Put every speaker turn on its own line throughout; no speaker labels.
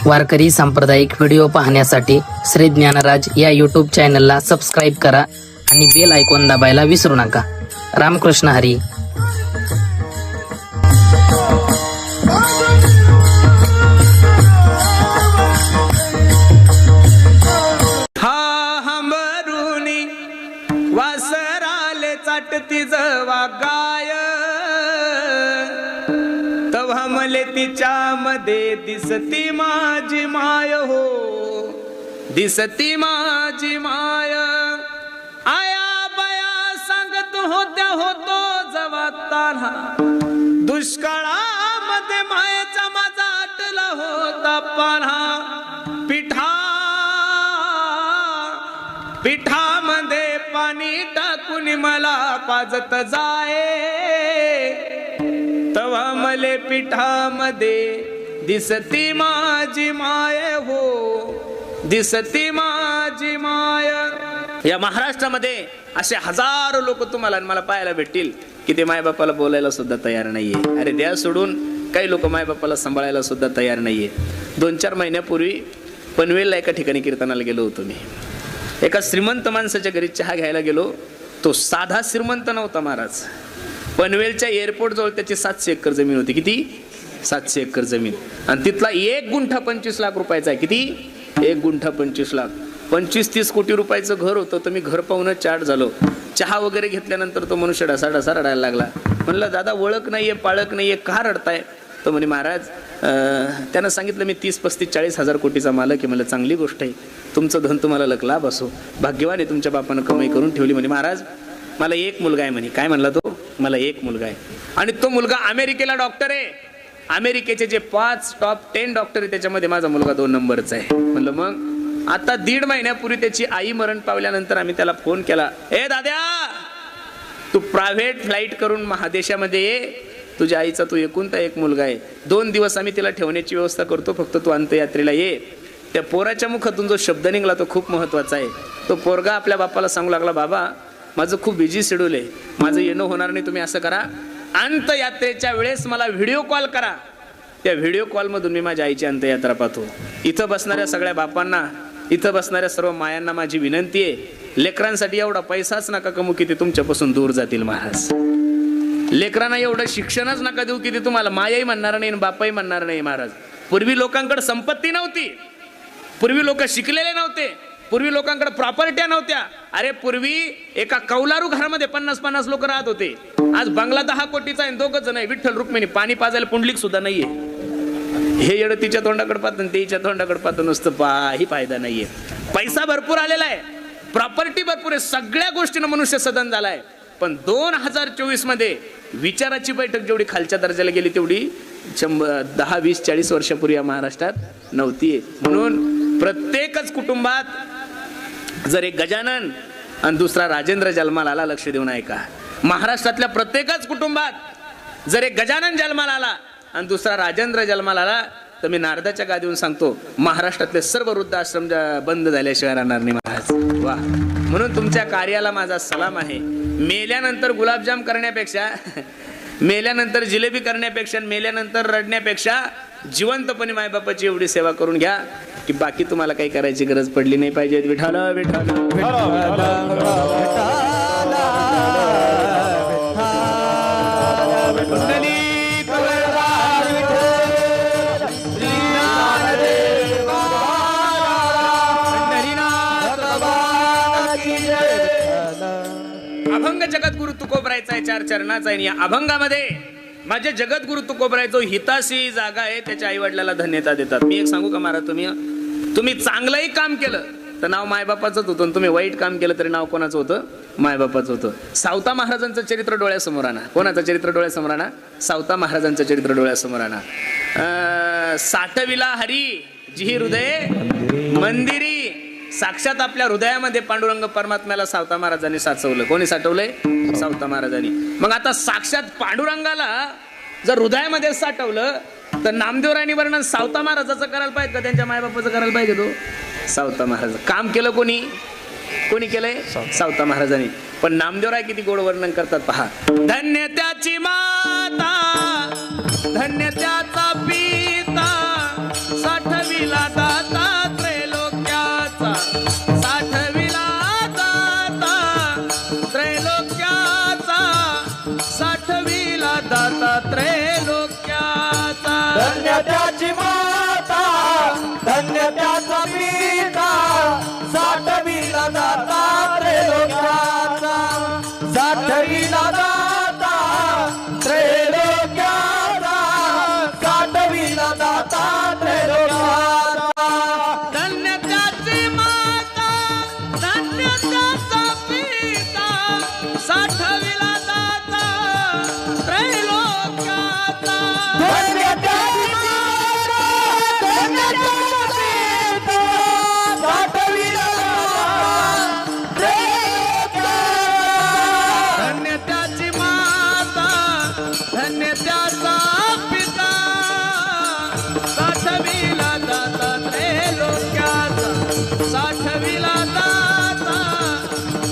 वारकरी सांप्रदायिक व्हिडिओ पाहण्यासाठी श्री ज्ञानराज या यूट्यूब चॅनलला सबस्क्राईब करा आणि बेल आयकॉन दाबायला विसरू नका. रामकृष्ण हरी.
वासराले चाटती जवा गाय, तव्हा मले तिच्या मध्ये दिसती माझी माय हो, दिसती माझी माय. आया बया सांगत होत्या होतो जवा तान्हा, दुष्काळामध्ये मायेचा माझा आटला होता पान्हा. पिठामध्ये पाणी टाकून मला पाजत जाये, तवा मले पिठामध्ये दिसती माझी माय हो, दिसती माझी माय. या महाराष्ट्रामध्ये असे हजारो लोक तुम्हाला मला पाहायला भेटतील की ते मायबापाला बोलायला सुद्धा तयार नाहीये. अरे द्या सोडून, काही लोक मायबापाला सांभाळायला सुद्धा तयार नाहीये. 2-4 महिन्यापूर्वी पनवेलला एका ठिकाणी कीर्तनाला गेलो होतो मी. एका श्रीमंत माणसाच्या घरी चहा घ्यायला गेलो. तो साधा श्रीमंत नव्हता महाराज. पनवेलच्या एअरपोर्ट जवळ त्याची 700 एकर जमीन होती. किती? 700 एकर जमीन. आणि तिथला 1 गुंठा 25 लाख रुपयाचा आहे. किती? 1 गुंठा 25 लाख. 25-30 कोटी रुपयाचं घर होतं. तर मी घर पाहूनच चाट झालो. चहा वगैरे घेतल्यानंतर तो मनुष्य ढसा रडायला लागला. म्हणलं दादा ओळख नाहीये, पाळक नाहीये, का रडताय? तो म्हणे महाराज त्यानं सांगितलं मी 30-35-40 हजार कोटीचा मालक आहे. मला चांगली गोष्ट आहे, तुमचं धन तुम्हाला लक लाभ असो, भाग्यवान आहे, तुमच्या बापानं कमाई करून ठेवली. म्हणे महाराज मला 1 मुलगा आहे. म्हणे काय म्हणला तो? मला 1 मुलगा आहे. आणि तो मुलगा अमेरिकेला डॉक्टर आहे. अमेरिकेचे जे 5 टॉप 10 डॉक्टर आहे त्याच्यामध्ये माझा मुलगा 2 नंबरचा आहे. म्हणलं मग आता 1.5 महिन्यापूर्वी त्याची आई मरण पावल्यानंतर आम्ही त्याला फोन केला, ए दाद्या तू प्रायव्हेट फ्लाईट करून महादेशामध्ये ये, तुझ्या आईचा तू एकुलता 1 मुलगा आहे. 2 दिवस आम्ही तिला ठेवण्याची व्यवस्था करतो, फक्त तू अंत्ययात्रेला ये. त्या पोराच्या मुखातून जो शब्द निघाला तो खूप महत्वाचा आहे. तो पोरगा आपल्या बापाला सांगू लागला, बाबा माझं खूप बिझी शेड्यूल आहे, माझं येणं होणार नाही, तुम्ही असं करा अंत्ययात्रेच्या वेळेस मला व्हिडिओ कॉल करा. त्या व्हिडिओ कॉलमधून मी माझ्या आईची अंत्ययात्रा पाहतो. इथं बसणाऱ्या सगळ्या बापांना, इथं बसणाऱ्या सर्व मायांना माझी विनंती आहे, लेकरांसाठी एवढा पैसाच नका कमू की ते तुमच्यापासून दूर जातील महाराज. लेकरांना एवढं शिक्षणच नका देऊ की ते तुम्हाला मायाही म्हणणार नाही आणि बापाही म्हणणार नाही महाराज. पूर्वी लोकांकडे संपत्ती नव्हती, पूर्वी लोक शिकलेले नव्हते, पूर्वी लोकांकडे प्रॉपर्ट्या नव्हत्या. अरे पूर्वी एका कौलारू घरामध्ये 50-50 लोक राहत होते. आज बंगला 10 कोटीचा आहे, 2 जण आहे, विठ्ठल रुक्मिणी, पाणी पाजायला पुंडलिक सुद्धा नाहीये. हे येडं तिच्या तोंडाकडे पाहतं, तेच्या तोंडाकडे पाहतं, नुसतं काही फायदा नाहीये. पैसा भरपूर आलेला आहे, प्रॉपर्टी भरपूर आहे, सगळ्या गोष्टीनं मनुष्य सदन झालाय. पण 2024 मध्ये विचाराची बैठक जेवढी खालच्या दर्जाला गेली तेवढी 10, 20, 40 वर्षापूर्वी या महाराष्ट्रात नव्हती. म्हणून प्रत्येकच कुटुंबात जर एक गजानन आणि दुसरा राजेंद्र जन्माला आला, लक्ष देऊन ऐका, महाराष्ट्रातल्या प्रत्येकच कुटुंबात जर एक गजानन जन्माला आला आणि दुसरा राजेंद्र जन्माला आला तर मी नारदाच्या गादीवरून सांगतो, महाराष्ट्रातले सर्व वृद्धाश्रम बंद झाल्याशिवाय राहणार नाही महाराज. वा. म्हणून तुमच्या कार्याला माझा सलाम आहे. मेल्यानंतर गुलाबजाम करण्यापेक्षा, मेल्यानंतर जिलेबी करण्यापेक्षा, मेल्यानंतर रडण्यापेक्षा जिवंतपणे मायबापाची एवढी सेवा करून घ्या की बाकी तुम्हाला काही करायची गरज पडली नाही पाहिजे. विठ्ठल विठ्ठल अभंग जगद्गुरु तुकोबरायचा आहे, 4 चरणाचा आहे. या अभंगामध्ये माझे जगद्गुरु तुकोबराय जो हिताशी जागा आहे त्याच्या आई वडिलाला धन्यता देतात. मी एक सांगू का महाराज, तुम्ही चांगलंही काम केलं तर नाव मायबापाचंच होतं, तुम्ही वाईट काम केलं तरी नाव कोणाचं होतं? मायबापाचं होतं. सावता महाराजांचं चरित्र डोळ्यासमोर आणा. कोणाचं चरित्र डोळ्यासमोर आणा? सावता महाराजांचं चरित्र डोळ्यासमोर आणा. साठविला हरी जी हृदय मंदिरी, साक्षात आपल्या हृदयामध्ये पांडुरंग परमात्म्याला सावता महाराजांनी साचवलं. कोणी साठवलंय? सावता महाराजांनी. मग आता साक्षात पांडुरंगाला जर हृदयामध्ये साठवलं तर नामदेवरायांनी वर्णन सावता महाराजाचं करायला पाहिजे का त्यांच्या मायबापाचं करायला पाहिजे? तो सावता महाराज काम केलं. कोणी कोणी केलंय? सावता महाराजांनी. पण नामदेवराय किती गोड वर्णन करतात पहा. धन्य त्याची माता, धन्य त्याचा पिता, साठवी साठविला दाता त्रैलोक्याचा, साठविला दाता त्रैलोक्याचा, साठविला दाता त्रैलोक्याचा.
धन्य त्याची माता, धन्य त्याचा पिता, साठविला दाता त्रैलोक्याचा, साठविला दाता त्रैलोक्याचा, साठविला दाता त्रैलोक्याचा.
धन्य त्याची माता, धन्य त्याचा पिता, साठविला दाता त्रैलोक्याचा.
धन्य त्याची माता, धन्य त्याचा पिता, साठविला त्रैलोक्याचा.
धन्य त्याची माता, धन्य त्याचा पिता, साठविला दाता त्रैलोक्याचा, साठविला दाता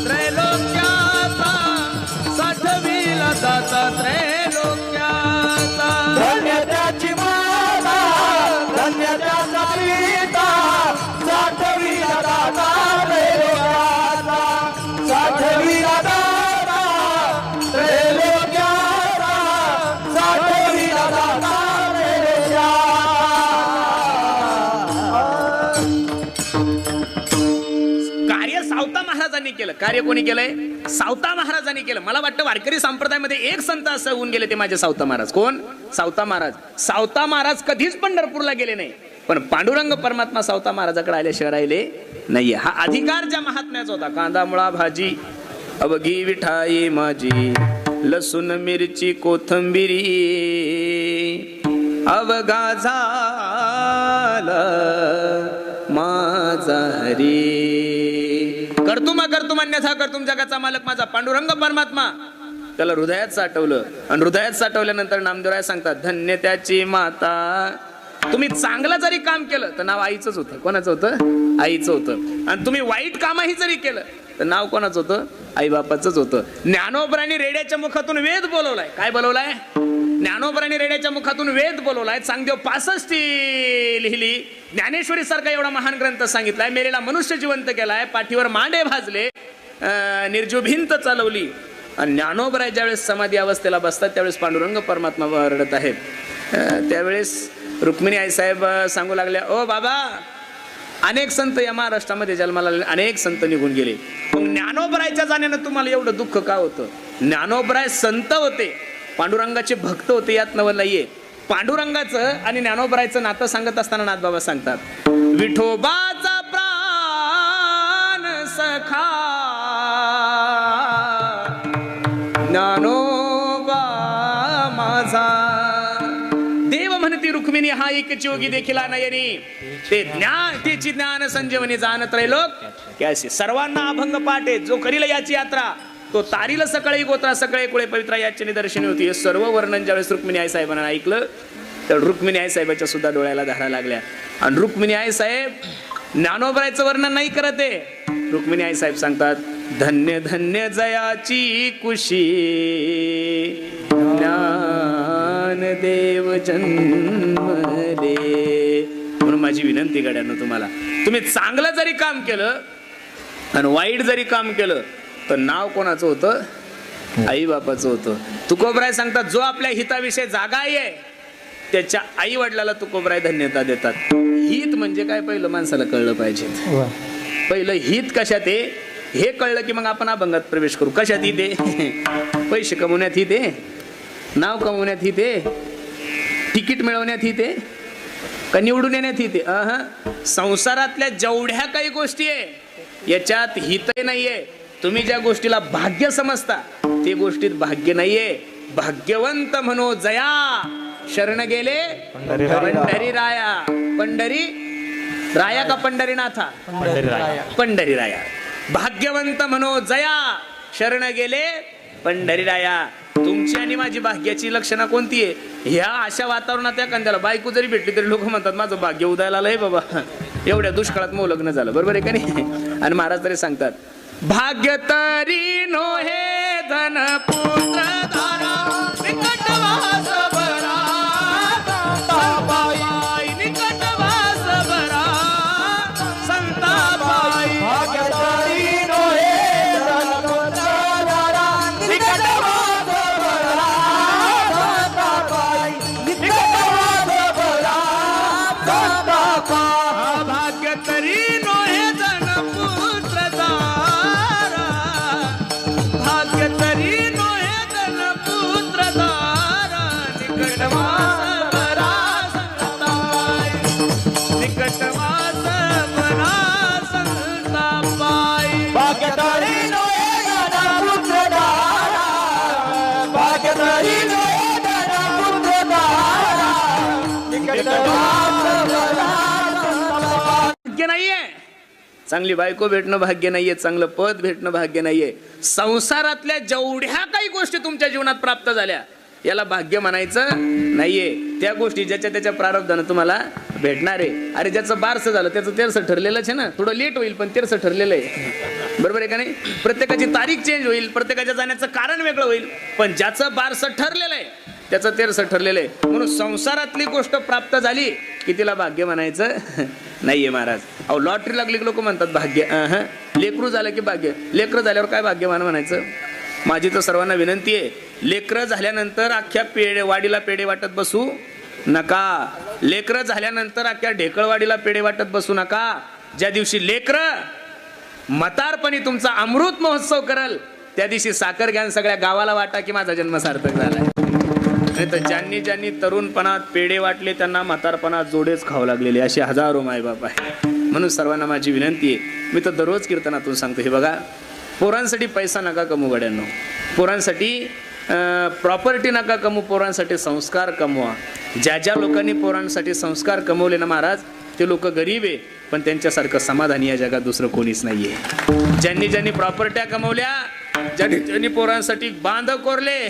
त्रैलोक्याचा, साठविला दाता त्रैलोक्याचा.
धन्य त्याची माता, धन्य त्याचा पिता, साठविला दाता त्रैलोक्याचा, साठविला दाता त्रैलोक्याचा, साठविला दाता त्रैलोक्याचा.
कार्य सावता महाराजांनी केलं. कार्य कोणी केलंय? सावता महाराजांनी केलं. मला वाटतं वारकरी संप्रदायामध्ये एक संत असं होऊन गेले ते माझे सावता महाराज. कोण? सावता महाराज. सावता महाराज कधीच पंढरपूरला गेले नाही, पण पांडुरंग परमात्मा सावता महाराजाकडे आल्याशिवाय राहिले नाहीये. हा अधिकार ज्या महात्म्याचा होता. कांदा मुळा भाजी अवघी विठाई माझी, लसूण मिरची कोथंबिरी अवघा झाला माझा हरी. कर्तुम कर्तुम अन्यथा कर्तुम, जगाचा मालक माझा पांडुरंग परमात्मा. त्याला हृदयात साठवलं, आणि हृदयात साठवल्यानंतर नामदेवराय सांगतात, धन्य त्याची माता. तुम्ही चांगलं जरी काम केलं तर नाव आईचंच होतं. कोणाचं होतं? आईचं होतं. आणि तुम्ही वाईट कामही जरी केलं तर नाव कोणाचं होतं? आई बापाचंच होतं. ज्ञानोबरांनी रेड्याच्या मुखातून वेद बोलवलाय. काय बोलवलाय? ज्ञानोबरांनी रेड्याच्या मुखातून वेद बोलवलाय. चांगदेव 65 लिहिली. ज्ञानेश्वरी सारखा एवढा महान ग्रंथ सांगितलाय. मेलेला मनुष्य जिवंत केलाय. पाठीवर मांडे भाजले, निर्जीव भिंत चालवली. आणि ज्ञानोबराय ज्यावेळेस समाधी अवस्थेला बसतात त्यावेळेस पांडुरंग परमात्मा रडत आहेत. त्यावेळेस रुक्मिणी आई साहेब सांगू लागल्या, ओ बाबा, अनेक संत या महाराष्ट्रामध्ये जन्माला आले, अनेक संत निघून गेले, मग ज्ञानोबरायच्या जाण्यानं तुम्हाला एवढं दुःख का होतं? ज्ञानोबराय संत होते, पांडुरंगाचे भक्त होते, यात नवल नाहीये. पांडुरंगाचं आणि ज्ञानोबरायचं नातं सांगत असताना नाथबाबा सांगतात, विठोबाचा प्राण सखा ज्ञानोबा माझा. देव म्हणती रुक्मिणी हा एकच योगी देखील नयनी, ते ज्ञान तेची ज्ञान संजीवनी जाण त्रैलोक कॅसे. सर्वांना अभंग पाठ आहे. जो करील याची यात्रा तो तारील सकळी गोत्रा सकळे कुळे पवित्रा याची निदर्शनी होती. हे सर्व वर्णन ज्यावेळेस रुक्मिणी आई साहेबांना ऐकलं तर रुक्मिणी आई साहेबाच्या सुद्धा डोळ्याला धारा लागल्या. आणि रुक्मिणी आई साहेब ज्ञानोबरायचं वर्णन नाही करत आहे. रुक्मिणी आई साहेब सांगतात, धन्य धन्य जयाची कुशी ज्ञानदेव जन्मले. म्हणून माझी विनंती गड्यांनो तुम्हाला, तुम्ही चांगलं जरी काम केलं आणि वाईट जरी काम केलं तर नाव कोणाचं होतं? आई बापाचं होतं. तुकोबराय सांगतात, जो आपल्या हिताविषयी जागा आहे त्याच्या आई वडिलाला तुकोबराय धन्यता देतात. हित म्हणजे काय पहिलं माणसाला कळलं पाहिजे. पहिलं हित कशात आहे हे कळलं की मग आपण अभंगात प्रवेश करू. कशात हित आहे? पैसे कमवण्यात हित आहे, नाव कमवण्यात हित आहे, तिकीट मिळवण्यात हित आहे, का निवडून येण्यात हित आहे? संसारातल्या जेवढ्या काही गोष्टी आहे याच्यात हित नाहीये. तुम्ही ज्या गोष्टीला भाग्य समजता ते गोष्टीत भाग्य नाहीये. भाग्यवंत म्हणो जया शरण गेले पंढरी राया. पंढरी राया का पंढरीनाथा? पंढरी राया. भाग्यवंत म्हणो जया शरण गेले पंढरी राया. तुमची आणि माझी भाग्याची लक्षणं कोणती आहे? ह्या अशा वातावरणात त्या कंद्याला बायको जरी भेटली तरी लोक म्हणतात माझं भाग्य उदयाला आलंय बाबा, एवढ्या दुष्काळात मग लग्न झालं. बरोबर आहे का नाही? आणि महाराज तरी सांगतात, भाग्य तरी नो हे धन पुत्र धारा निकट वास बरा, निकट वास बरा. निकटवास बरा संतापाई
भाग्यधारी नोए दादा पुत्र दारा भाग्यधारी नोए दादा पुत्र दारा निकटवास बरा संतापाई
भाग्य नाहीये, चांगली बायको भेटणं भाग्य नाहीये, चांगलं पद भेटणं भाग्य नाहीये. संसारातल्या जेवढ्या काही गोष्टी तुमच्या जीवनात प्राप्त झाल्या याला भाग्य म्हणायचं नाहीये. त्या गोष्टी ज्याच्या त्याच्या प्रारब्धानं तुम्हाला भेटणार आहे. अरे ज्याचं बारसं झालं त्याचं तेरसं ठरलेलंच आहे ना. थोडं लेट होईल पण तेरसं ठरलेलं आहे, बरोबर आहे का नाही. प्रत्येकाची तारीख चेंज होईल, प्रत्येकाच्या जाण्याचं कारण वेगळं होईल, पण ज्याचं बारसं ठरलेलं आहे त्याचं तेरसं ठरलेलं आहे. म्हणून संसारातली गोष्ट प्राप्त झाली की तिला भाग्य म्हणायचं नाहीये महाराज. अहो लॉटरी लागली की लोक म्हणतात भाग्य. लेकरू झालं की भाग्य. लेकरं झाल्यावर काय भाग्यवान म्हणायचं. माझी तर सर्वांना विनंती आहे, लेकरं झाल्यानंतर अख्ख्या वाडीला पेढे वाटत बसू नका. लेकरं झाल्यानंतर अख्ख्या ढेकळवाडीला पेढे वाटत बसू नका. ज्या दिवशी लेकरं म्हातारपणी तुमचा अमृत महोत्सव करल त्या दिवशी साखर घ्यान सगळ्या गावाला वाटा की माझा जन्म सार्थक झाला. नाही तर ज्यांनी ज्यांनी तरुणपणात पेढे वाटले त्यांना म्हातारपणात जोडेच खाऊ लागलेले असे हजारो मायबाप आहे. म्हणून सर्वांना माझी विनंती आहे, मी तर दररोज कीर्तनातून सांगतो, हे बघा, पोरांसाठी पैसा नका कमवू गड्यांनो, पोरांसाठी प्रॉपर्टी नका कमवू, पोरांसाठी संस्कार कमवा. ज्या ज्या लोकांनी पोरांसाठी संस्कार कमवले ना महाराज ते लोक गरीब आहे, पण त्यांच्यासारखं समाधानी या जगात दुसरं कोणीच नाहीये. ज्यांनी ज्यांनी प्रॉपर्ट्या कमवल्या, ज्यांनी ज्यांनी पोरांसाठी बांध कोरले,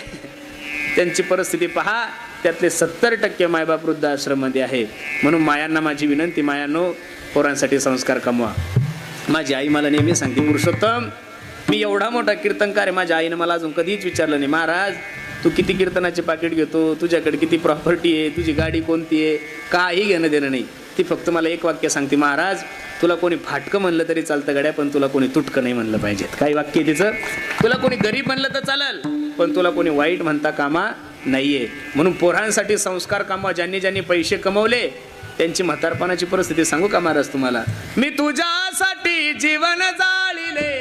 त्यांची परिस्थिती पहा. त्यातले 70% मायबाप वृद्धाश्रममध्ये आहेत. म्हणून मायांना माझी विनंती, मायांनो पोरांसाठी संस्कार कमवा. माझी आई मला नेहमी सांगते, पुरुषोत्तम मी एवढा मोठा कीर्तनकार आहे, माझ्या आईनं मला अजून कधीच विचारलं नाही, महाराज तू किती कीर्तनाचे पाकिट घेतो, तुझ्याकडे किती प्रॉपर्टी आहे, तुझी गाडी कोणती आहे, काही घेणं देणं नाही. ती फक्त मला एक वाक्य सांगते, महाराज तुला कोणी फाटकं म्हणलं तरी चालतं गड्या, पण तुला कोणी तुटकं नाही म्हणलं पाहिजेत. काही वाक्य तिचं, तुला कोणी गरीब म्हणलं तर चालेल पण तुला कोणी वाईट म्हणता कामा नाहीये. म्हणून पोरांसाठी संस्कार कामा. ज्यांनी ज्यांनी पैसे कमवले त्यांची म्हातारपणाची परिस्थिती सांगू का महाराज तुम्हाला. मी तुझ्यासाठी जीवन जाळिले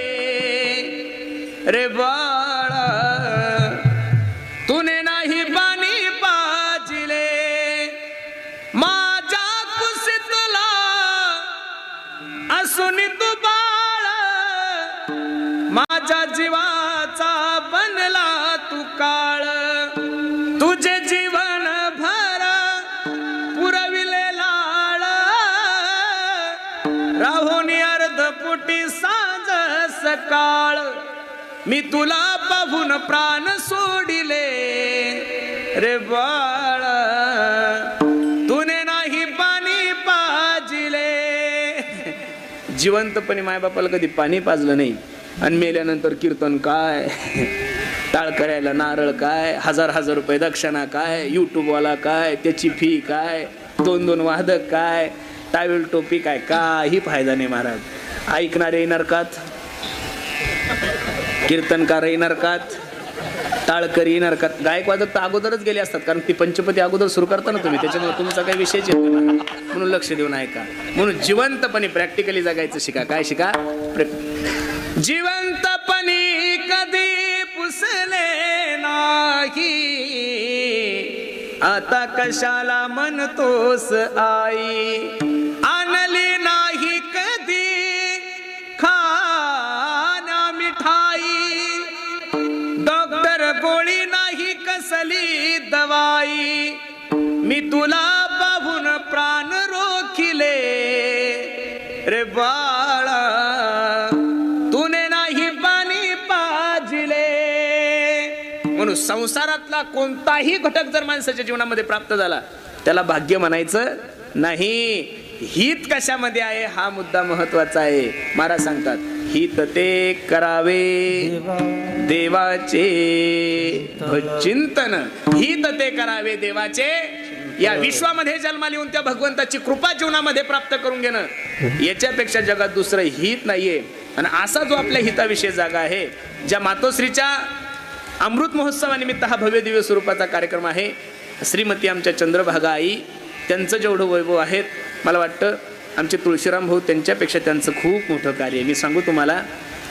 रे बाळा, तुने नाही पाणी पाजिले, माझ्या कुशीतला असून तू बाळ, माझ्या जीवाचा बनला तू काळ, तुझे जीवन भर पुरविले लाळ, राहून अर्धपुटी सांज सकाळ, मी तुला पाहून प्राण सोडिले रे बाळा, तुने नाही पाणी पाजिले. जिवंतपणे मायबापाला कधी पाणी पाजलं नाही आणि मेल्यानंतर कीर्तन काय, टाळ करायला नारळ काय, हजार रुपये दक्षिणा काय, युट्यूबवाला काय, त्याची फी काय, 2 वादक काय, टावेल टोपी काय, काही फायदा नाही महाराज. ऐकणारे नरकात, कीर्तनकार नरकात, टाळकरी नरकात. गायक वादक तर अगोदरच गेले असतात, कारण ती पंचपती अगोदर सुरू करता ना तुम्ही, त्याच्यामुळे तुमचा काही विषयच येतो ना. म्हणून लक्ष देऊन ऐका. म्हणून जिवंतपणे प्रॅक्टिकली जगायचं शिका. काय शिका? जिवंतपणी कधी पुसले नाही, आता कशाला म्हणतोस आई, आणली नाही कधी खाना मिठाई, डॉक्टर गोळी नाही कसली दवाई, मी तुला पाहून प्राण रोखिले रे बाळा, तुने नाही पाणी पाजिले. म्हणून संसारातला कोणताही घटक जर माणसाच्या जीवनामध्ये प्राप्त झाला त्याला भाग्य म्हणायचं नाही. हित कशामध्ये आहे हा मुद्दा महत्वाचा आहे. महाराज सांगतात, हित ते करावे देवाचे चिंतन, हित ते करावे देवाचे. या विश्वामध्ये जन्माला येऊन त्या भगवंताची कृपा जीवनामध्ये प्राप्त करून घेणं, याच्यापेक्षा जगात दुसरं हित नाहीये. आणि असा जो आपल्या हिताविषयी जागा आहे, ज्या मातोश्रीच्या अमृत महोत्सवानिमित्त हा भव्य दिव्य स्वरूपाचा कार्यक्रम आहे. श्रीमती आमच्या चंद्रभागा आई, त्यांचं जेवढं वैभव आहेत, मला वाटतं आमचे तुळशीराम भाऊ त्यांच्यापेक्षा त्यांचं खूप मोठं कार्य आहे. मी सांगू तुम्हाला,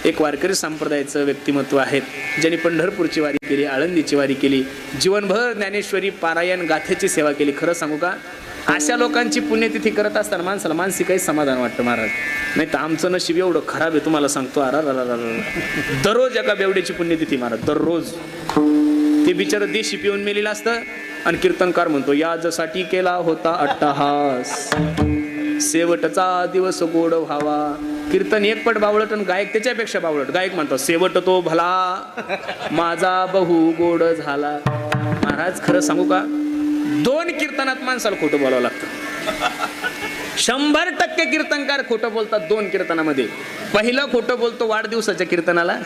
एक वारकरी संप्रदायाचं व्यक्तिमत्व आहेत, ज्यांनी पंढरपूरची वारी केली, आळंदीची वारी केली, जीवनभर ज्ञानेश्वरी पारायण गाथेची सेवा केली. खरं सांगू का, अशा लोकांची पुण्यतिथी करत असताना माणसाला मानसिक समाधान वाटतं महाराज. नाही तर आमचं नशीब एवढं खराब आहे तुम्हाला सांगतो. दररोज एका बेवड्याची पुण्यतिथी महाराज, दररोज. ते बिचारं देशी पिऊन मेलेलं असतं आणि कीर्तनकार म्हणतो याजसाठी केला होता अट्टहास, शेवटचा दिवस गोड व्हावा. कीर्तन एक पट बावळट आणि गायक त्याच्यापेक्षा बावळट. गायक म्हणतो शेवट तो भला माझा बहु गोड झाला. महाराज खरं सांगू का, 2 कीर्तनात माणसाला खोटं बोलावं लागतं. 100% कीर्तनकार खोटं बोलतात 2 कीर्तनामध्ये. पहिलं खोटं बोलतो वाढदिवसाच्या कीर्तनाला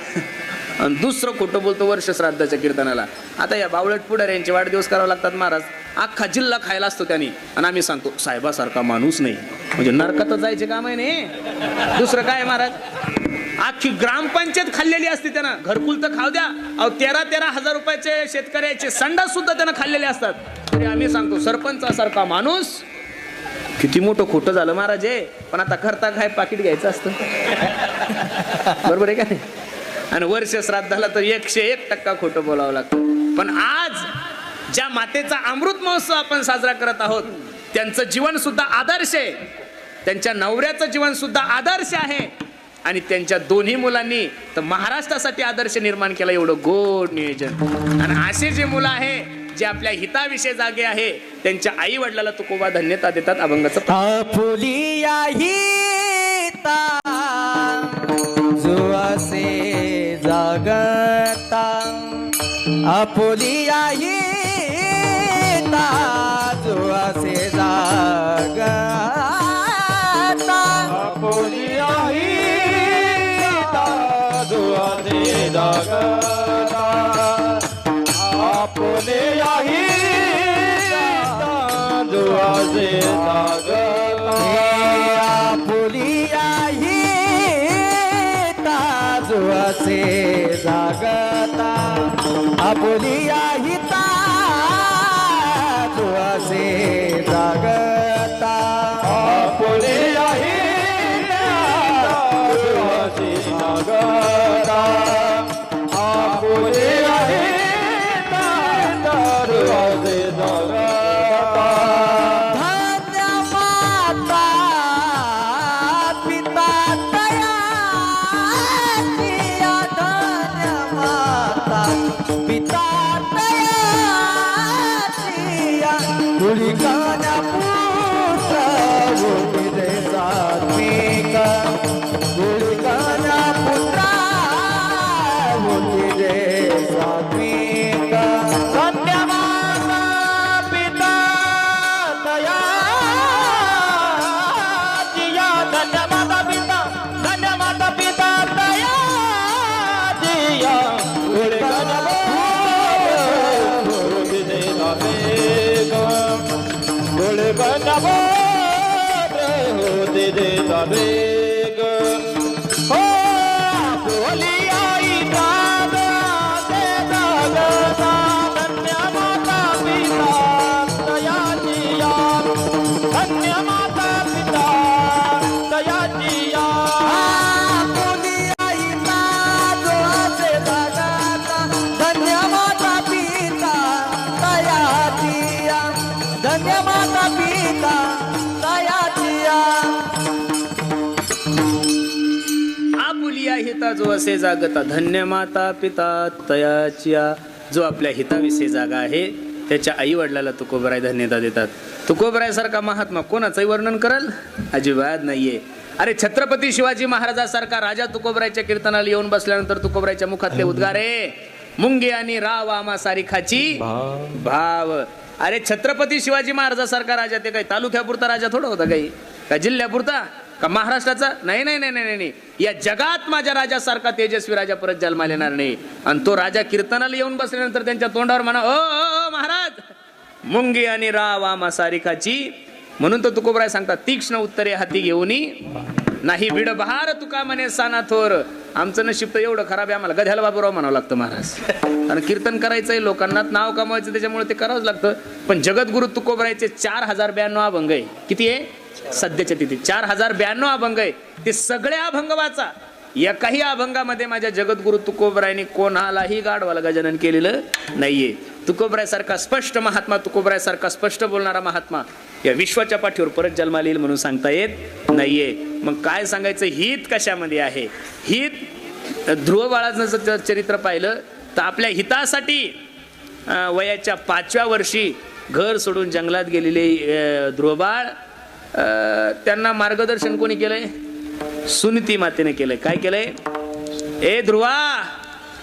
आणि दुसरं खोटं बोलतो वर्ष श्राद्धाच्या कीर्तनाला. आता या बावळट पुढाऱ्यांचे वाढदिवस करावे लागतात महाराज. अख्खा जिल्हा खायला असतो त्यांनी आणि आम्ही सांगतो साहेबासारखा माणूस नाही. म्हणजे नरकात जायचे काम आहे नाही, दुसरं काय महाराज. अख्खी ग्रामपंचायत खाल्लेली असते त्यांना. घरकुल तर खाऊ द्या, अहो 13-13 हजार रुपयाचे शेतकऱ्याचे संडास सुद्धा त्यांना खाल्लेले असतात. तरी आम्ही सांगतो सरपंचासारखा माणूस. किती मोठं खोटं झालं महाराज हे. पण आता करता काय, पाकिट घ्यायचं असतं. बरोबर आहे का नाही. आणि वर्ष श्राद्धाला तर 101% खोटं बोलावं लागतं. पण आज ज्या मातेचा अमृत महोत्सव आपण साजरा करत आहोत, त्यांचं जीवन सुद्धा आदर्श आहे. त्यांच्या नवऱ्याचं जीवन सुद्धा आदर्श आहे. आणि त्यांच्या दोन्ही मुलांनी तर महाराष्ट्रासाठी आदर्श निर्माण केला. एवढं गोड नियोजन. आणि असे जे मुलं आहे जे आपल्या हिताविषयी जागे आहे, त्यांच्या आई वडिलाला तुकोबा धन्यता देतात. अभंगाचं
आपुलिया हिता जो असे जागता, आपुलिया हिता जो असे जागता, आपुलिया हिता जो असे जागता, आपुलिया हिता जो असे जागता, आपुलिया हिता जो असे जागता, आपुलिया हिता जो असे जागता, आपुलिया हिता जो असे जागता, आपुलिया हिता जो असे जागता. धन्य माता पिता तयाचिया, धन्य माता पिता तयाचिया, गुलिकाना पुत्र होती सात्विक, गुलिकाना पुत्र होती सात्विक. धन्य माता पिता तयाचिया, धन्य माता पिता, धन्य माता पिता तयाचिया, गुलिकाना
जो असे जागता, धन्य माता पिता तयाचिया. जो आपल्या हिताविषयी जागा आहे त्याच्या आई वडिलाला तुकोबराय धन्यता देतात. तुकोबरायसारखा महात्मा कोणाचंही वर्णन कराल अजिबात नाहीये. अरे छत्रपती शिवाजी महाराजासारखा राजा तुकोबरायच्या कीर्तनाला येऊन बसल्यानंतर तुकोबरायच्या मुखातले उद्गारे मुंगे आणि राव आमा सारिखाची भाव. अरे छत्रपती शिवाजी महाराजासारखा राजा ते काही तालुक्यापुरता राजा थोडा होता, काही का जिल्ह्यापुरता का महाराष्ट्राचा? नाही नाही नाही नाही नाही. या जगात माझ्या राजासारखा तेजस्वी राजा परत जन्माला येणार नाही. आणि तो राजा कीर्तनाला येऊन बसल्यानंतर त्यांच्या तोंडावर म्हणा ओ महाराज मुंगी आणि राव आमा सारिखाची. म्हणून तो तुकोबराय सांगतात तीक्ष्ण उत्तरे हाती घेऊनी नाही विड बहार तुका म्हणे साना थोर. आमचं नशीब तर एवढं खराब आहे आम्हाला गध्याला बाबूराव म्हणावं लागतं महाराज. आणि कीर्तन करायचंय लोकांना नाव कमवायचं त्याच्यामुळे ते करावंच लागतं. पण जगद्गुरु तुकोबरायचे 4092 अभंग आहे. किती आहे सध्याच्या तिथे? 4092 अभंग आहे. ते सगळे अभंग वाचा. एकाही अभंगामध्ये माझ्या जगद्गुरु तुकोबरायने कोणालाही गाढवाला गजानन केलेलं नाहीये. तुकोबरायसारखा स्पष्ट महात्मा, तुकोबरायसारखा स्पष्ट बोलणारा महात्मा या विश्वाच्या पाठीवर परत जन्माला येईल म्हणून सांगता येत नाहीये. मग काय सांगायचं, हित कशामध्ये आहे? हित ध्रुव बाळाचं जर चरित्र पाहिलं तर आपल्या हितासाठी वयाच्या 5व्या वर्षी घर सोडून जंगलात गेलेले ध्रुवबाळ, त्यांना मार्गदर्शन कोणी केलंय? सुनीती मातेने केलंय. काय केलंय? ए ध्रुवा,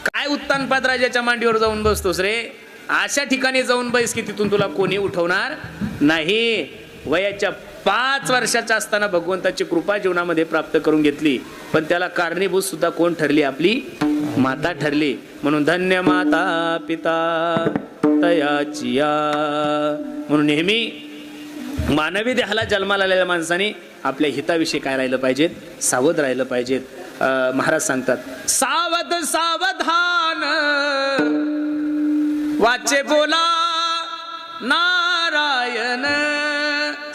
काय उत्तानपाद राजाच्या मांडीवर जाऊन बसतोस रे? अशा ठिकाणी जाऊन बैस की तिथून तुला कोणी उठवणार नाही. वयाच्या 5 वर्षाच्या असताना भगवंताची कृपा जीवनामध्ये प्राप्त करून घेतली, पण त्याला कारणीभूत सुद्धा कोण ठरली? आपली माता ठरली. म्हणून धन्य माता पिता तयाची या. म्हणून नेहमी मानवी देहाला जन्माला आलेल्या माणसाने आपल्या हिताविषयी काय राहिलं पाहिजेत? सावध राहिलं पाहिजेत. महाराज सांगतात, सावध सावधान वाचे बोला नारायण.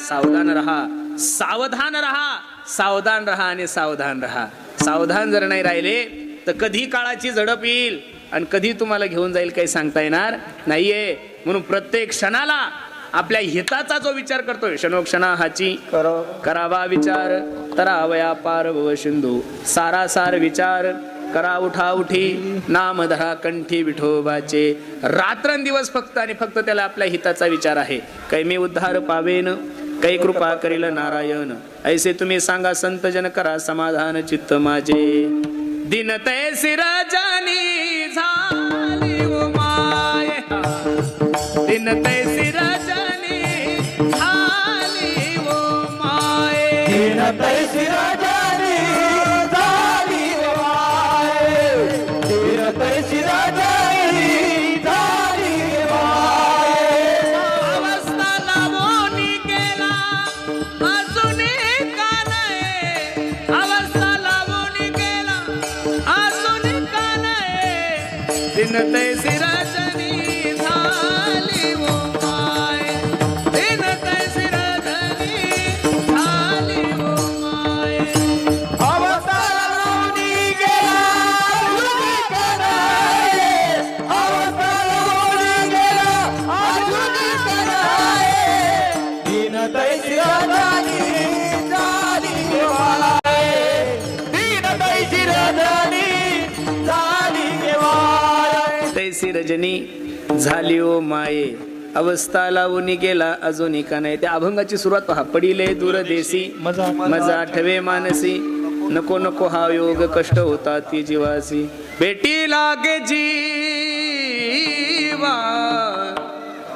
सावधान रहा, सावधान रहा, सावधान रहा आणि सावधान रहा. सावधान जर नाही राहिले तर कधी काळाची झडप येईल आणि कधी तुम्हाला घेऊन जाईल काही सांगता येणार नाहीये. म्हणून प्रत्येक क्षणाला आपल्या हिताचा जो विचार करतोय, क्षणोक्षणा हाची करावा विचार, तरावया पार भव सिंधू सारासार विचार करा उठा उठी, नाम धरा कंठी विठोबाचे. रात्रंदिवस फक्त आणि फक्त त्याला आपल्या हिताचा विचार आहे. कै मी उद्धार पावेन, कै कृपा करील नारायण, ऐसे तुम्ही सांगा संत जन करा समाधान चित्त माझे. दिन तैसी रजनी झाली ओ माये, दिन तैसी रजनी झाली ओ माये,
दिन तैसी रजनी झाली ओ माये, दिन तैसी रजनी झाली ओ माये.
अवस्था लावूनी गेला अजूनी का नाही, अवस्था लावूनी गेला अजूनी का नाही, दिन तैसी रजनी झाली ओ माये, दिन तैसी रजनी झाली ओ माये.
अवतारावनी गेला अजूनी का नाही, अवतारावनी गेला अजूनी का नाही, दिन तैसी रजनी झाली ओ माये, दिन तैसी रजनी झाली ओ माये.
तैसी रजनी झाली ओ माये, अवस्था लावून गेला अजून का नाही. त्या अभंगाची सुरुवात पहा, पडिले दूरदेशी मजा आठवे मानसी, नको नको हा योग कष्ट होता ती जीवासी. बेटी लागे जीवा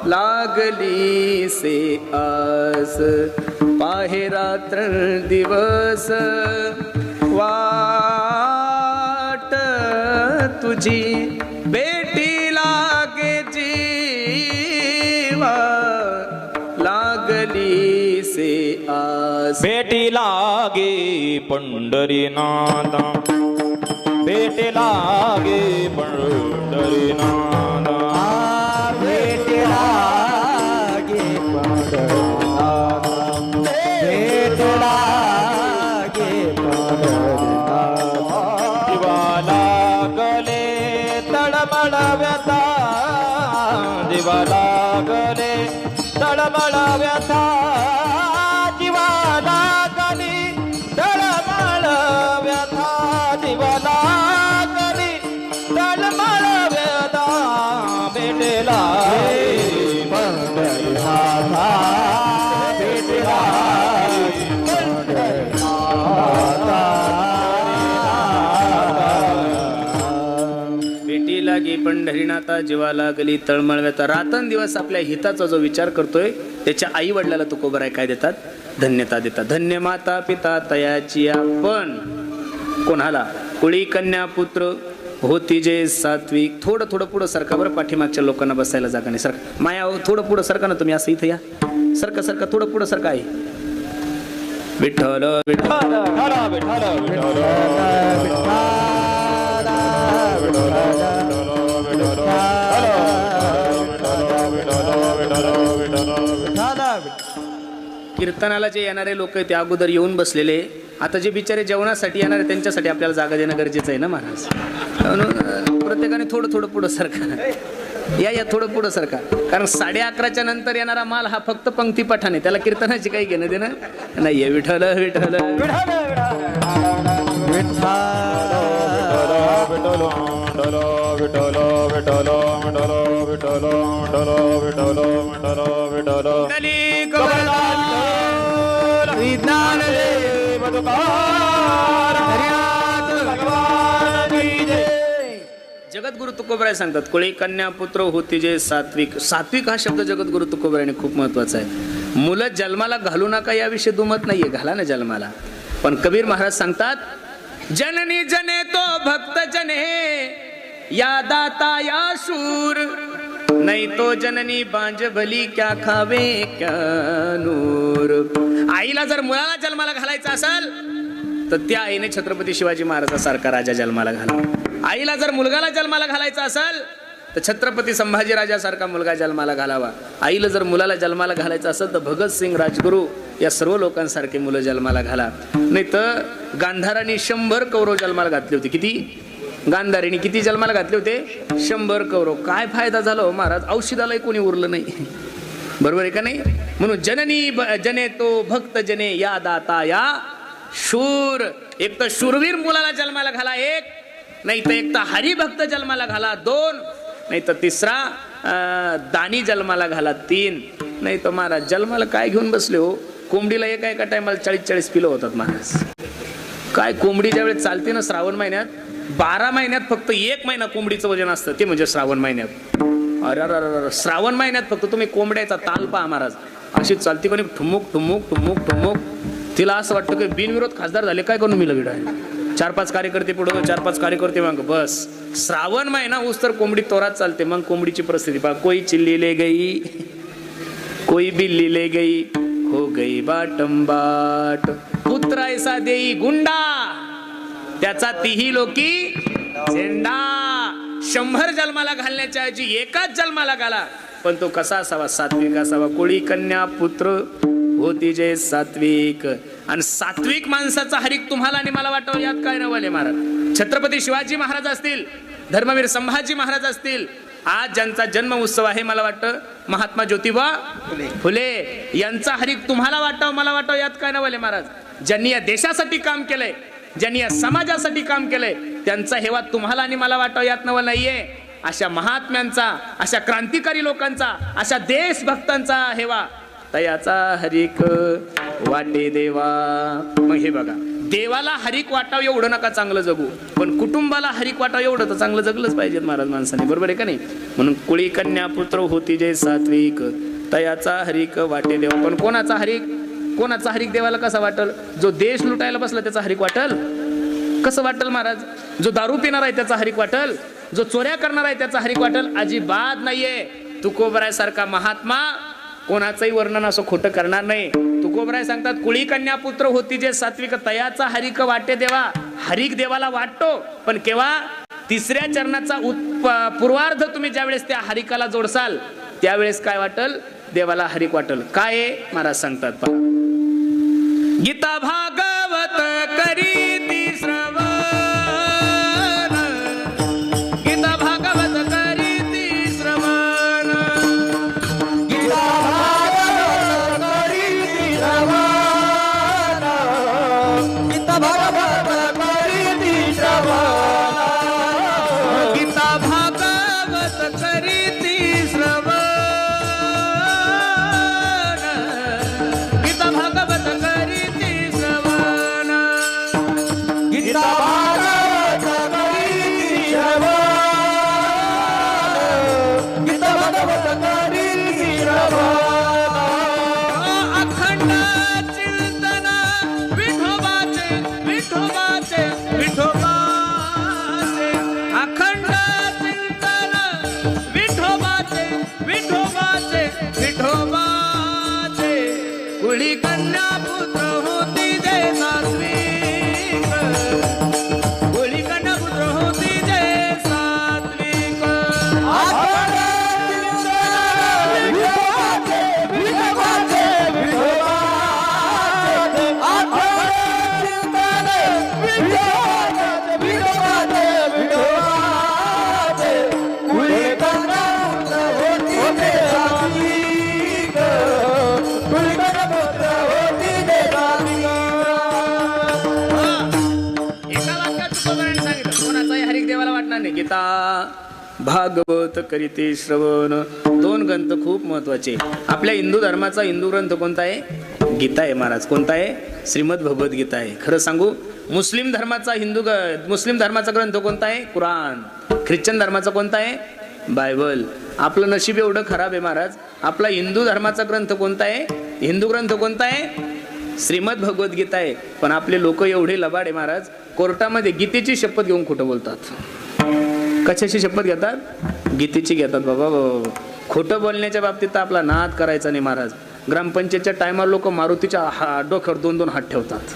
लागली से आस, पाहे रात्र दिवस वाट तुझी. बेटी लागे जीवा लागली से आस,
बेटी लागे पंढरीनाथा, बेटी लागे पंढरीनाथा, बेटी लागे पंढरीनाथा, बेटी लागे पंढरीनाथा. दिवा लागले तळमळ व्यथा, दिवा लागले तळमळ व्यथा, दिवा लागली तळमळ व्यथा, दिवा लागली तळमळ व्यथा. बेटेला पंढरीनाथा, बेटेला
बेटी लागी पंढरीनाथा, जीवा लागली तळमळ व्यथा. रात्रंदिवस आपल्या हिताचा जो विचार करतोय त्याच्या आई वडिलाला तुकोबराय काय देतात? धन्यता देतात. धन्य माता पिता तयाची आपण. कोणाला? कुळी कन्या पुत्र होती जे सात्विक. थोडं थोडं पुढं सरका बरं, पाठीमागच्या लोकांना बसायला जागा नाही. सरका माया, थोडं पुढं सरका ना तुम्ही, असं इथं या. सरका सरका, थोडं पुढं सरका आहे. विठ्ठल विठ्ठल कीर्तनाला जे येणारे लोक ते अगोदर येऊन बसलेले. आता जे बिचारे जेवणासाठी येणारे त्यांच्यासाठी आपल्याला जागा देणं गरजेचं आहे ना महाराज. म्हणून प्रत्येकाने थोडं थोडं पुढं सरका. या थोडं पुढं सरका, कारण 11:30च्या नंतर येणारा माल हा फक्त पंक्ती पठाण आहे, त्याला कीर्तनाची काही घेणं देणं नाहीये. विठ्ठल विठ्ठल जगद्गुरु तुकोबराय सांगतात, कोळी कन्या पुत्र होती जे सात्विक. सात्विक हा शब्द जगद्गुरु तुकोबरायने खूप महत्वाचा आहे. मुलं जन्माला घालू नका याविषयी दुमत नाहीये, घाला ना जन्माला. पण कबीर महाराज सांगतात, जननी जने तो भक्त जने या दाता या शूर, नाही तो जननी बांज भली क्या खावे क्या नूर. आईला जर मुलाला जन्माला घालायचा असेल तर त्या आईने छत्रपती शिवाजी महाराजासारखा राजा जन्माला घाला. आईला जर मुलगाला जन्माला घालायचा असेल तर छत्रपती संभाजी राजासारखा मुलगा जन्माला घालावा. आईला जर मुलाला जन्माला घालायचं असेल तर भगतसिंग, राजगुरू या सर्व लोकांसारखे मुलं जन्माला घाला. नाही तर गांधाराने 100 कौरव जन्माला घातले होते. किती? गांधारीने किती जन्माला घातले होते? 100 कौरव. काय फायदा झाला हो महाराज, औषधालाही कोणी उरलं नाही. बरोबर आहे का नाही? म्हणून जननी जने तो भक्त जने या दाता या शूर. एक तर शूरवीर मुलाला जन्माला घाला, एक नाही तर एक तर हरिभक्त जन्माला घाला, 2 नाही तर तिसरा दानी जन्माला घाला, 3 नाही तर महाराज जन्माला काय घेऊन बसले हो. कोंबडीला एका टायमाला 40-40 किलो होतात महाराज. काय कोंबडी ज्यावेळेस चालते ना श्रावण महिन्यात, 12 महिन्यात फक्त 1 महिना कोंबडीचं वजन असतं, ते म्हणजे श्रावण महिन्यात. अरे श्रावण महिन्यात फक्त तुम्ही कोंबड्याचा ताल पहा महाराज, अशी चालती कोणी ठुमुक ठुमुक ठुमुक ठुमुक. तिला असं वाटतं की बिनविरोध खासदार झाले काय करून मी लगिड आहे. 4-5 कार्यकर्ते पुढं, 4-5 कार्यकर्ते माग, बस श्रावण महिना उस तर कोंबडी तोरात चालते. मग कोंबडीची परिस्थिती पहा, कोई चिल्ली ले गई, कोई बिल्ली ले गई, हो गई बाटम बाट. पुत्र ऐसा देई गुंडा, त्याचा तिही लोकी झेंडा. 100 जन्माला घालण्याच्या ऐवजी एकाच जन्माला घाला, पण तो कसा असावा? सात्विक असावा. कोळी कन्या पुत्र होती जे सात्विक. आणि सात्विक माणसाचा हरिक तुम्हाला आणि मला वाटावं यात काय नवले महाराज. छत्रपती शिवाजी महाराज असतील, धर्मवीर संभाजी महाराज असतील, आज ज्यांचा जन्म उत्सव आहे, मला वाटतं महात्मा ज्योतिबा फुले यांचा हरिक तुम्हाला वाटावं मला वाटावं यात काय नवले महाराज. ज्यांनी या देशासाठी काम केलंय, ज्यांनी या समाजासाठी काम केलंय, त्यांचा हेवा तुम्हाला आणि मला वाटावं यात नवल नाहीये. अशा महात्म्यांचा, अशा क्रांतिकारी लोकांचा, अशा देशभक्तांचा हेवा तयाचा हरिक वाटे देवा. मग हे बघा, देवाला हरिक वाटाव एवढं नका चांगलं जगू, पण कुटुंबाला हरिक वाटाव एवढं तर चांगलं जगलंच पाहिजे महाराज माणसाने. बरोबर आहे का नाही? म्हणून कुळी कन्या पुत्र होती जे सात्विक, तयाचा हरिक वाटे देवा. पण कोणाचा हरिक? कोणाचा हरिक देवाला कसा वाटल? जो देश लुटायला बसला त्याचा हरिक वाटल? कसं वाटल महाराज? जो दारू पिणार आहे त्याचा हरिक वाटल? जो चोऱ्या करणार आहे त्याचा हरिक वाटल? अजिबात नाहीये. तुकोबराय सारखा महात्मा कोणाचंही वर्णन असं खोटं करणार नाही. तुकोबराय सांगतात, कुळी कन्या पुत्र होती जे सात्विक, तयाचा हरिक वाटे देवा. हरिक देवाला वाटतो, पण केव्हा? 3ऱ्या चरणाचा पूर्वार्ध तुम्ही ज्यावेळेस त्या हरिकाला जोडसाल त्यावेळेस काय वाटल? देवाला हरिक वाटल. काय महाराज सांगतात पहा, गीता भागवत करीती श्रवण, गीता भागवत करीती श्रवण,
गीता भागवत करीती श्रवण, गीता भागवत करीती श्रवण,
गीता भागवत करीती श्रवण, गीता भागवत करीती श्रवण,
गीता भागवत करीती श्रवण, गीता भागवत करीती श्रवण.
अखंड चिंतन विठोबाचे विठोबाचे विठोबाचे, अखंड चिंतन विठोबाचे विठोबाचे विठोबाचे. कुळी कन्या पुत्र होती जे सात्विक, कुळी कन्या पुत्र होती जे सात्विक.
अखंड चिंतन विठोबाचे, विठोबाचे, विठोबाचे, अखंड चिंतन विठोबाचे, विठोबाचे, विठोबाचे. कुळी कन्या
गीता भागवत करीते श्रवण. दोन ग्रंथ खूप महत्वाचे. आपल्या हिंदू धर्माचा हिंदू ग्रंथ कोणता आहे? गीता आहे महाराज. कोणता आहे? श्रीमद भगवद्गीता आहे. खरं सांगू, मुस्लिम धर्माचा ग्रंथ कोणता आहे? कुराण. ख्रिश्चन धर्माचा कोणता आहे? बायबल. आपलं नशीब एवढं खराब आहे महाराज, आपला हिंदू धर्माचा ग्रंथ कोणता आहे? हिंदू ग्रंथ कोणता आहे? श्रीमद भगवद्गीता आहे. पण आपले लोक एवढे लबाड आहे महाराज, कोर्टामध्ये गीतेची शपथ घेऊन खोटं बोलतात. कशाची शपथ घेतात? गीतेची घेतात. बाबा खोटं बोलण्याच्या बाबतीत तर आपला नाद करायचा नाही महाराज. ग्रामपंचायतच्या टायमाला लोक मारुतीच्या डोक्यावर 2-2 हात ठेवतात.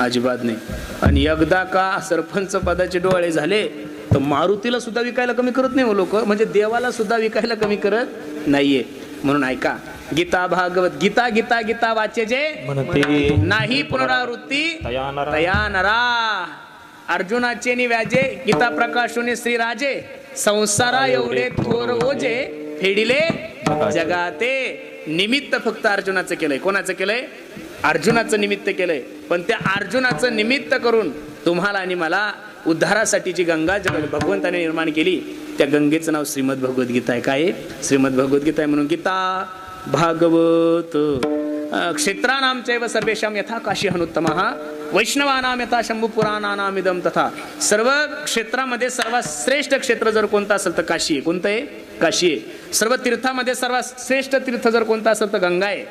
अजिबात नाही. आणि एकदा का सरपंच पदाचे डोळे झाले तर मारुतीला सुद्धा विकायला कमी करत नाही हो लोक, म्हणजे देवाला सुद्धा विकायला कमी करत नाहीये. म्हणून ऐका, गीता भागवत गीता गीता गीता वाचे जे नाही पुनरावृत्ती तया नरा. अर्जुनाचे निव्याजे गीता प्रकाशोने श्रीराजे, संसारा एवढे थोर ओजे फेडिले जगाते. निमित्त फक्त अर्जुनाचं केलंय. कोणाचं केलंय? अर्जुनाचं निमित्त केलंय. पण त्या अर्जुनाचं निमित्त करून तुम्हाला आणि मला उद्धारासाठी जी गंगा भगवंताने निर्माण केली, त्या गंगेचं नाव श्रीमद भगवद्गीता आहे. काय? श्रीमद भगवद्गीता आहे. म्हणून गीता भागवत. क्षेत्रानाम चैव सर्वेषां यथा काशी हनुत्तमः वैष्णवानाम यथा शंभू पुराणानाम इदम तथा. सर्व क्षेत्रामध्ये सर्वात श्रेष्ठ क्षेत्र जर कोणतं असेल तर काशी आहे. कोणतं आहे? काशी आहे. सर्व तीर्थामध्ये सर्वात श्रेष्ठ तीर्थ जर कोणतं असेल तर गंगा आहे.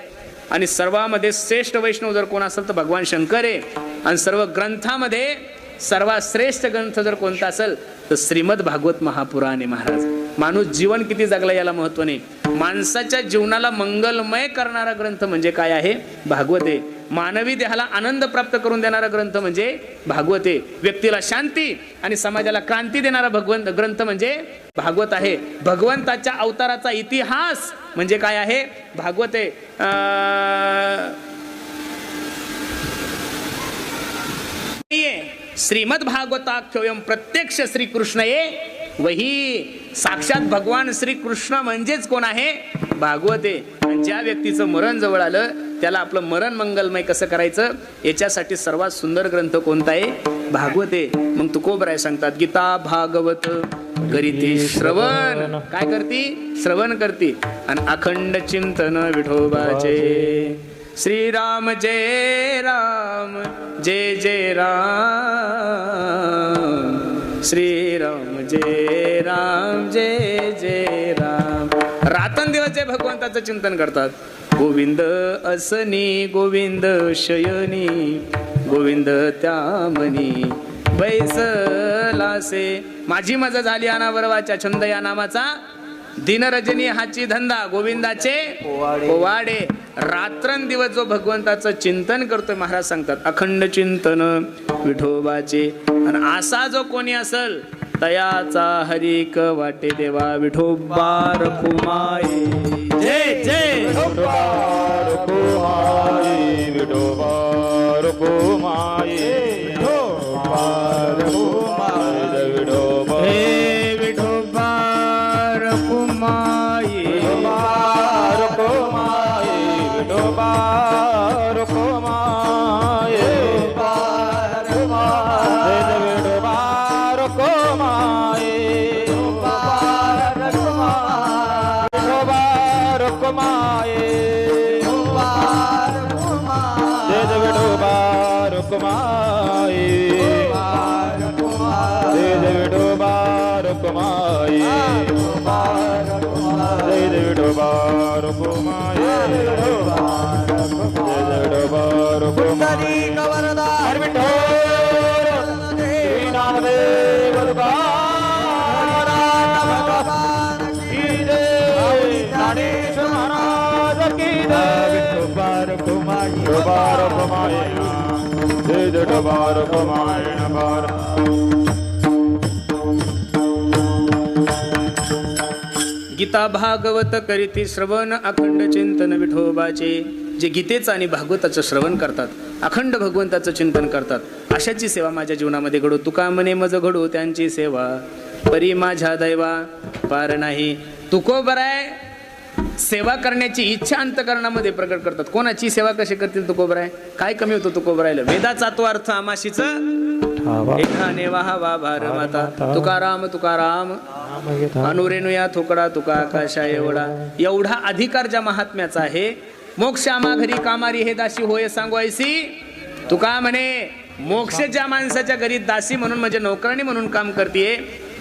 आणि सर्वांमध्ये श्रेष्ठ वैष्णव जर कोण असेल तर भगवान शंकर आहे. आणि सर्व ग्रंथामध्ये सर्वात श्रेष्ठ ग्रंथ जर कोणता असेल तर श्रीमद भागवत महापुराण आहे महाराज. माणूस जीवन किती जगला याला महत्व नाही, माणसाच्या जीवनाला मंगलमय करणारा ग्रंथ म्हणजे काय आहे? भागवत आहे. मानवी देहाला आनंद प्राप्त करून देणारा ग्रंथ म्हणजे भागवत आहे. व्यक्तीला शांती आणि समाजाला क्रांती देणारा ग्रंथ म्हणजे भागवत आहे. भगवंताच्या अवताराचा इतिहास म्हणजे काय आहे? भागवत आहे. श्रीमद भागवताख्योयम प्रत्यक्ष श्री कृष्ण ये वही. साक्षात भगवान श्री कृष्ण म्हणजेच कोण आहे? भागवत आहे. आणि ज्या व्यक्तीचं मरण जवळ आलं त्याला आपलं मरण मंगलमय कसं करायचं याच्यासाठी सर्वात सुंदर ग्रंथ कोणता आहे? भागवत आहे. मग तुकोबराय सांगतात गीता भागवत करीती श्रवण. काय करती? श्रवण करती. आणि अखंड चिंतन विठोबाचे. श्रीराम जय राम जय जय राम, श्रीराम जय राम जय जय राम. रात्रंदिवस जे भगवंताचं चिंतन करतात. गोविंद असनी गोविंद शयनी गोविंद त्यामनी बैसलासे. माझी मजा झाली अनावरवाच्या छंद या नामाचा, दिनरजनी हाची धंदा गोविंदाचे पोवाडे. रात्रंदिवस जो भगवंताचं चिंतन करतोय महाराज सांगतात अखंड चिंतन विठोबाचे. आणि असा जो कोणी असल तयाचा हरिक वाटे देवा विठोबा रखुमाई. जय जय
विठोबा रखुमाई, विठोबा रखुमाई, विठोबा रखुमाई, विठोबा
हे विठोबा रखुमाई,
विठोबा रखुमाई, विठोबा रखुमाई, विठोबा रखुमाई, विठोबा रखुमाई, विठोबा रखुमाई, विठोबा रखुमाई, विठोबा रखुमाई, विठोबा रखुमाई, विठोबा रखुमाई, विठोबा रखुमाई,
गीता भागवत करीती श्रवण अखंड चिंतन विठोबाचे. जे गीतेचं आणि भागवताचं श्रवण करतात, अखंड भगवंताचं चिंतन करतात, अशाची सेवा माझ्या जीवनामध्ये घडो. तुका म्हणे मज घडो त्यांची सेवा, परी माझ्या दैवा पार नाही. तुकोबराय सेवा करण्याची इच्छा अंतकरणामध्ये प्रकट करतात. कोणाची सेवा कशी करतील तुकोबराय? काय कमी होतं तुकोबरायला? वेदाचा तो अर्थ आमाशीच
विठावा
एकाने वाहावा भार माता तुकाराम तुकाराम
नाम घेता
अनुरेणुया थोकडा तुका आकाशा एवढा अधिकार ज्या महात्म्याचा आहे. मोक्षामा घरी कामारी हे दासी होय सांगू ऐसी तुका म्हणे. मोक्ष ज्या माणसाच्या घरी दासी म्हणून म्हणजे नोकराणी म्हणून काम करते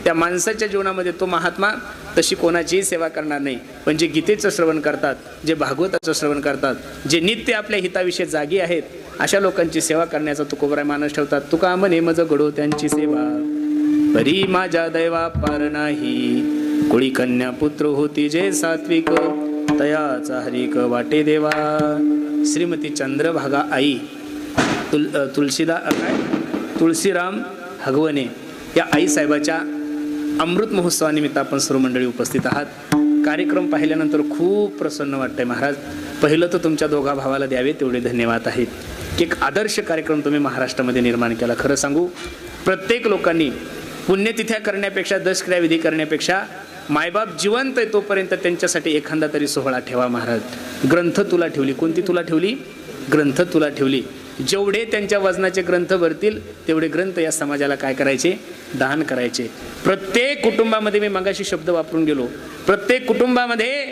त्या माणसाच्या जीवनामध्ये तो महात्मा तशी कोणाचीही सेवा करणार नाही. पण जे गीतेचं श्रवण करतात, जे भागवताचं श्रवण करतात, जे नित्य आपल्या हिताविषयी जागी आहेत, अशा लोकांची सेवा करण्याचा तुकोबराय मानस ठेवतात. तुका म्हणे मज घडो त्यांची सेवा परी माझ्या दैवा पार नाही. कुळी कन्या पुत्र होती जे सात्विक तयाचा हरिक वाटे देवा. श्रीमती चंद्रभागा आई तुळशीराम हगवणे या आई साहेबाच्या अमृत महोत्सवानिमित्त आपण सर्व मंडळी उपस्थित आहात. कार्यक्रम पाहिल्यानंतर खूप प्रसन्न वाटतंय महाराज. पहिलं तर तुमच्या दोघा भावाला द्यावे तेवढे धन्यवाद आहेत की एक आदर्श कार्यक्रम तुम्ही महाराष्ट्रामध्ये निर्माण केला. खरं सांगू, प्रत्येक लोकांनी पुण्यतिथ्या करण्यापेक्षा, दशक्रिया विधी करण्यापेक्षा मायबाप जिवंत आहे तोपर्यंत त्यांच्यासाठी एखादा तरी सोहळा ठेवा महाराज. ग्रंथ तुला ठेवली. कोणती तुला ठेवली? ग्रंथ तुला ठेवली. जेवढे त्यांच्या वजनाचे ग्रंथ भरतील तेवढे ग्रंथ या समाजाला काय करायचे? दान करायचे. प्रत्येक कुटुंबामध्ये, मी मगाशी शब्द वापरून गेलो, प्रत्येक कुटुंबामध्ये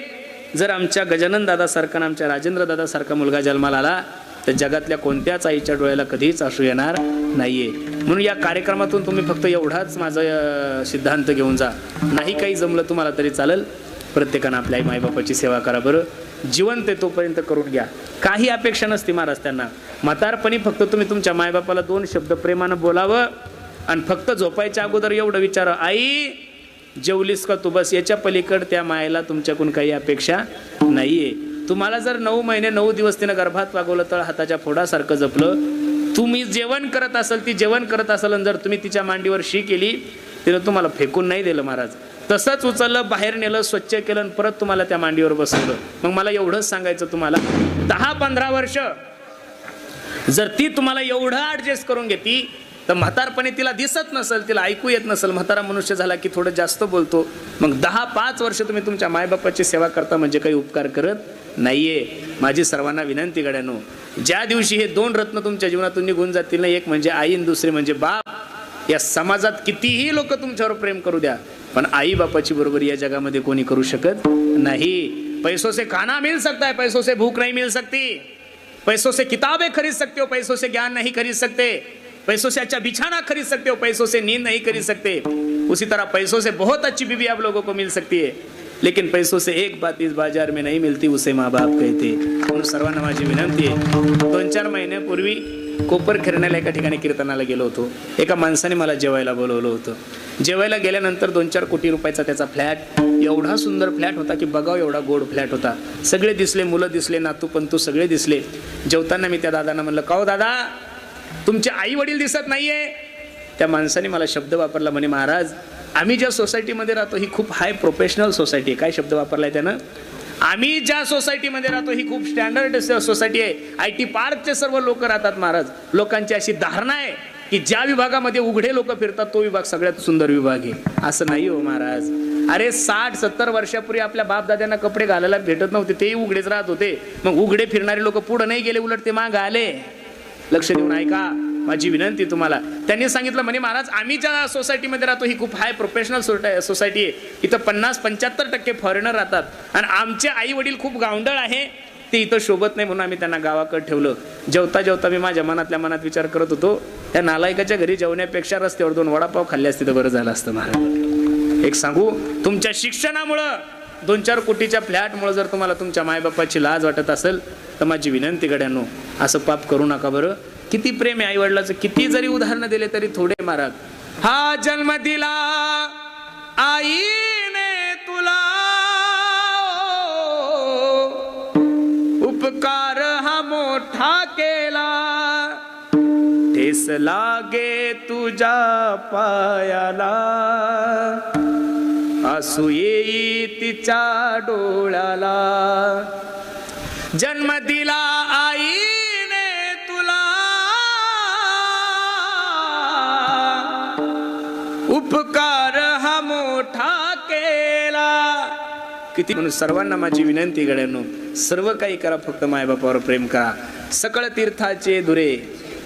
जर आमच्या गजानन दादासारखा, आमच्या राजेंद्र दादासारखा मुलगा जन्माला आला तर जगातल्या कोणत्याच आईच्या डोळ्याला कधीच असू येणार नाहीये. म्हणून या कार्यक्रमातून तुम्ही फक्त एवढाच माझा सिद्धांत घेऊन जा. नाही काही जमलं तुम्हाला तरी चालेल, प्रत्येकानं आपल्या आई मायबापाची सेवा करा. बरं, जिवंत आहे तोपर्यंत करून घ्या. काही अपेक्षा नसती महाराज त्यांना. म्हातारपणी फक्त तुम्ही तुमच्या मायबापाला 2 शब्द प्रेमानं बोलावं आणि फक्त झोपायच्या अगोदर एवढं विचारा, आई जेवलीस का तू? बस. याच्या पलीकड त्या मायेला तुमच्याकडून काही अपेक्षा नाहीये. तुम्हाला जर 9 महिने 9 दिवस तिनं गर्भात वागवलं, तर हाताच्या फोडासारखं जपलं, तुम्ही जेवण करत असाल, ती जेवण करत असाल, आणि जर तुम्ही तिच्या मांडीवर शी केली, तिनं तुम्हाला फेकून नाही दिलं महाराज. तसंच उचललं, बाहेर नेलं, स्वच्छ केलं आणि परत तुम्हाला त्या मांडीवर बसवलं. मग मला एवढंच सांगायचं तुम्हाला, 10-15 वर्ष जर ती तुम्हाला एवढं ॲडजस्ट करून घेती, तर म्हातारपणे तिला दिसत नसेल, तिला ऐकू येत नसेल, म्हातारा मनुष्य झाला की थोडं जास्त बोलतो, मग 10-5 वर्ष तुम्ही तुमच्या मायबापाची सेवा करता म्हणजे काही उपकार करत नाहीये. माझी सर्वांना विनंती गड्यानो, ज्या दिवशी हे 2 रत्न तुमच्या जीवनातून निघून जातील ना, एक म्हणजे आई आणि दुसरे म्हणजे बाप. या समाजात कितीही लोक तुमच्यावर प्रेम करू द्या, पण आई बापाची बरोबरी या जगामध्ये कोणी करू शकत नाही. पैसों से खाना मिल सकता है, पैसों से भूख नहीं मिल सकती. पैसों से किताबें खरीद सकते हो, पैसों से ज्ञान नहीं खरीद सकते. पैसों से अच्छा बिछाना खरीद सकते हो, पैसों से नींद नहीं खरीद सकते. उसी तरह पैसों से बहुत अच्छी बीवी आप लोगों को मिल सकती है, लेकिन पैसों से एक बात इस बाजार में नहीं मिलती, उसे माँ बाप कहते. म्हणून सर्वांना माझी विनंती आहे. 2-4 महिन्यापूर्वी कोपर खिरण्याला एका ठिकाणी कीर्तनाला गेलो होतो. एका माणसाने मला जेवायला बोलवलं होतं. जेवायला गेल्यानंतर 2-4 कोटी रुपयाचा त्याचा फ्लॅट, एवढा सुंदर फ्लॅट होता की बघाव एवढा गोड फ्लॅट होता. सगळे दिसले, मुलं दिसले, नातू पंतू सगळे दिसले. जेवताना मी त्या दादांना म्हणलं, का हो दादा, तुमचे आई वडील दिसत नाहीये? त्या माणसाने मला शब्द वापरला, म्हणे महाराज, आम्ही ज्या सोसायटीमध्ये राहतो ही खूप हाय प्रोफेशनल सोसायटी आहे. काय शब्द वापरलाय त्यानं? आम्ही ज्या सोसायटीमध्ये राहतो ही खूप स्टँडर्ड सोसायटी आहे. IT पार्कचे सर्व लोक राहतात महाराज. लोकांची अशी धारणा आहे की ज्या विभागामध्ये उघडे लोक फिरतात तो विभाग सगळ्यात सुंदर विभाग आहे. असं नाही हो महाराज. अरे 60-70 वर्षापूर्वी आपल्या बापदाद्यांना कपडे घालायला भेटत नव्हते, तेही उघडेच राहत होते. मग उघडे फिरणारे लोक पुढे नाही गेले, उलट ते मागे आले. लक्ष देऊन ऐका माझी विनंती तुम्हाला. त्यांनी सांगितलं, म्हणे महाराज, आम्ही ज्या सोसायटीमध्ये राहतो ही खूप हाय प्रोफेशनल सोसायटी आहे. इथं 50-75% फॉरेनर राहतात आणि आमचे आई वडील खूप गावंडळ आहे, ते इथं शोभत नाही, म्हणून आम्ही त्यांना गावाकडे ठेवलं. जेवता जेवता मी माझ्या मनातल्या मनात विचार करत होतो, त्या नालायकाच्या घरी जेवण्यापेक्षा रस्त्यावर 2 वडापाव खाल्ले असते तर बरं झालं असतं महाराज. एक सांगू, तुमच्या शिक्षणामुळं 2-4 कोटीच्या फ्लॅटमुळे जर तुम्हाला तुमच्या मायबापाची लाज वाटत असेल तर माझी विनंती गड्यांनो, असं पाप करू नका बरं. किती प्रेम आहे आईवडिलाचं, किती जरी उदाहरणं दिले तरी थोडे महाराज. हा जन्म दिला आईने तुला, उपकार हा मोठा केला, ठेस लागे तुझ्या पायाला, आसू येई तिच्या डोळ्याला. जन्म दिला आईने तुला, उपकार हा मोठा केला. किती. म्हणून सर्वांना माझी विनंती गड्यांनो, सर्व काही करा, फक्त मायबापावर प्रेम करा. सकळ तीर्थाचे दुरे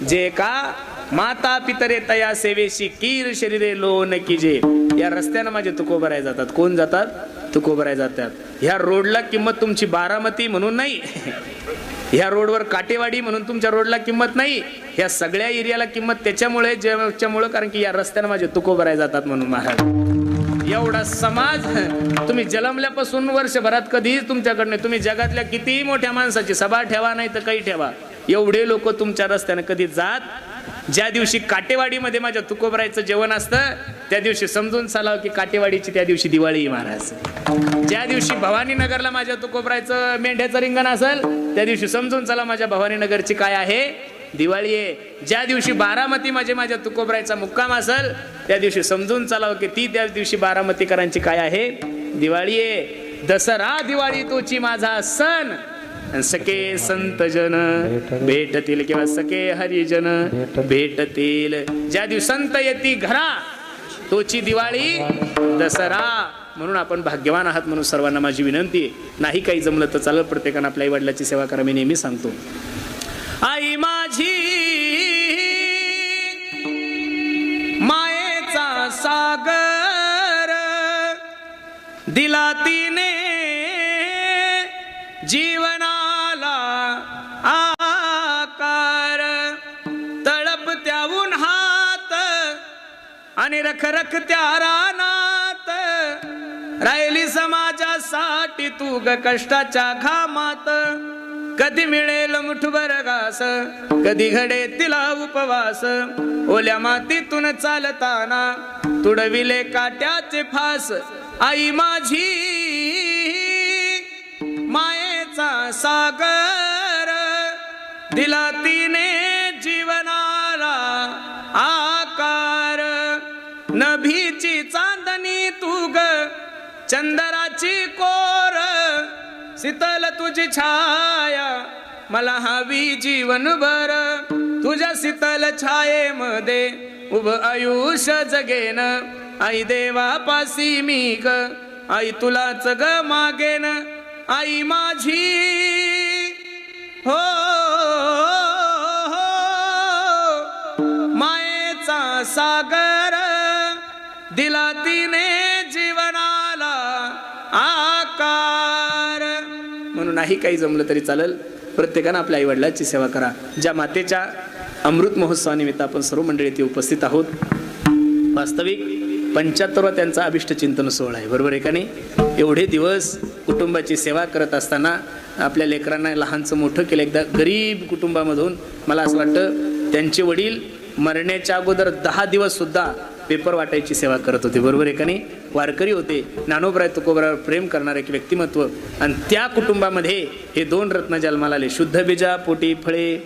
जे का माता पितरे तया सेवेशी कीर शरीरे लोन कीजे. या रस्त्यानं माझे तुकोबराय जातात. कोण जातात? तुकोबराय जातात. ह्या रोडला किंमत तुमची बारामती म्हणून नाही, ह्या रोडवर काटेवाडी म्हणून तुमच्या रोडला किंमत नाही, ह्या सगळ्या एरियाला किंमत त्याच्यामुळे कारण की या रस्त्यानं माझे तुकोबराय जातात म्हणून. महाराज एवढा समाज तुम्ही जन्मल्यापासून वर्षभरात कधीच तुमच्याकडनं, तुम्ही जगातल्या किती मोठ्या माणसाची सभा ठेवा नाही तर काही ठेवा, एवढे लोक तुमच्या रस्त्यानं कधी जात. ज्या दिवशी काटेवाडीमध्ये माझ्या तुकोबरायचं जेवण असतं त्या दिवशी समजून चालावं की काटेवाडीची त्या दिवशी दिवाळी. महाराज ज्या दिवशी भवानीनगरला माझ्या तुकोबरायचं मेंढ्याचं रिंगण असेल त्या दिवशी समजून चला माझ्या भवानीनगरची काय आहे? दिवाळी आहे. ज्या दिवशी बारामती माझ्या तुकोबरायचा मुक्काम असेल त्या दिवशी समजून चालावं की ती त्या दिवशी बारामतीकरांची काय आहे? दिवाळी आहे. दसरा दिवाळी तोची माझा सण, सखे संत जन भेटतील किंवा सखे हरिजन भेटतील. ज्या दिवशी संत येती घरा तोची दिवाळी दसरा. म्हणून आपण भाग्यवान आहात म्हणून सर्वांना माझी विनंती आहे. नाही काही जमलं तर चालत प्रत्येकानं आपल्या आई वडिलाची सेवा करा. मी नेहमी सांगतो, आई माझी मायेचा सागर दिला तिने जीवनाला आकार. तळपत्या उन्हात आणि रखरख त्या रानात राहिली समाजासाठी तू ग कष्टाच्या घामात. कधी मिळेल मुठभर घास, कधी घडे तिला उपवास. ओल्या मातीतून चालताना तुडविले काट्याचे फास. आई माझी मायेचा सागर दिला तिने जीवनाला आकार. नभीची चांदणी तू ग चंदराची कोर. शीतल तुझी छाया मला हवी जीवनभर. तुझ्या शीतल छायेमध्ये उभं आयुष्य जगेन. आई देवापासी मी ग आई तुलाच ग मागेन. आई माझी हो मायेचा सागर दिला तिने जीवनाला आकार. म्हणून नाही काही जमलं तरी चालेल, प्रत्येकानं आपल्या आई वडिलांची सेवा करा. ज्या मातेच्या अमृत महोत्सवानिमित्त आपण सर्व मंडळी इथे उपस्थित आहोत. वास्तविक 75वा त्यांचा अभिष्ट चिंतन सोहळा आहे. बरोबर आहे का नाही? एवढे दिवस कुटुंबाची सेवा करत असताना आपल्या लेकरांना लहानचं मोठं केलं. एकदा गरीब कुटुंबामधून मला असं वाटतं त्यांचे वडील मरण्याच्या अगोदर 10 दिवस सुद्धा पेपर वाटायची सेवा करत होते. बरोबर आहे का नाही? वारकरी होते. ज्ञानोबराय तुकोबरावर प्रेम करणारे एक व्यक्तिमत्व. आणि त्या कुटुंबामध्ये हे 2 रत्न जन्माला आले. शुद्ध बीजा पोटी फळे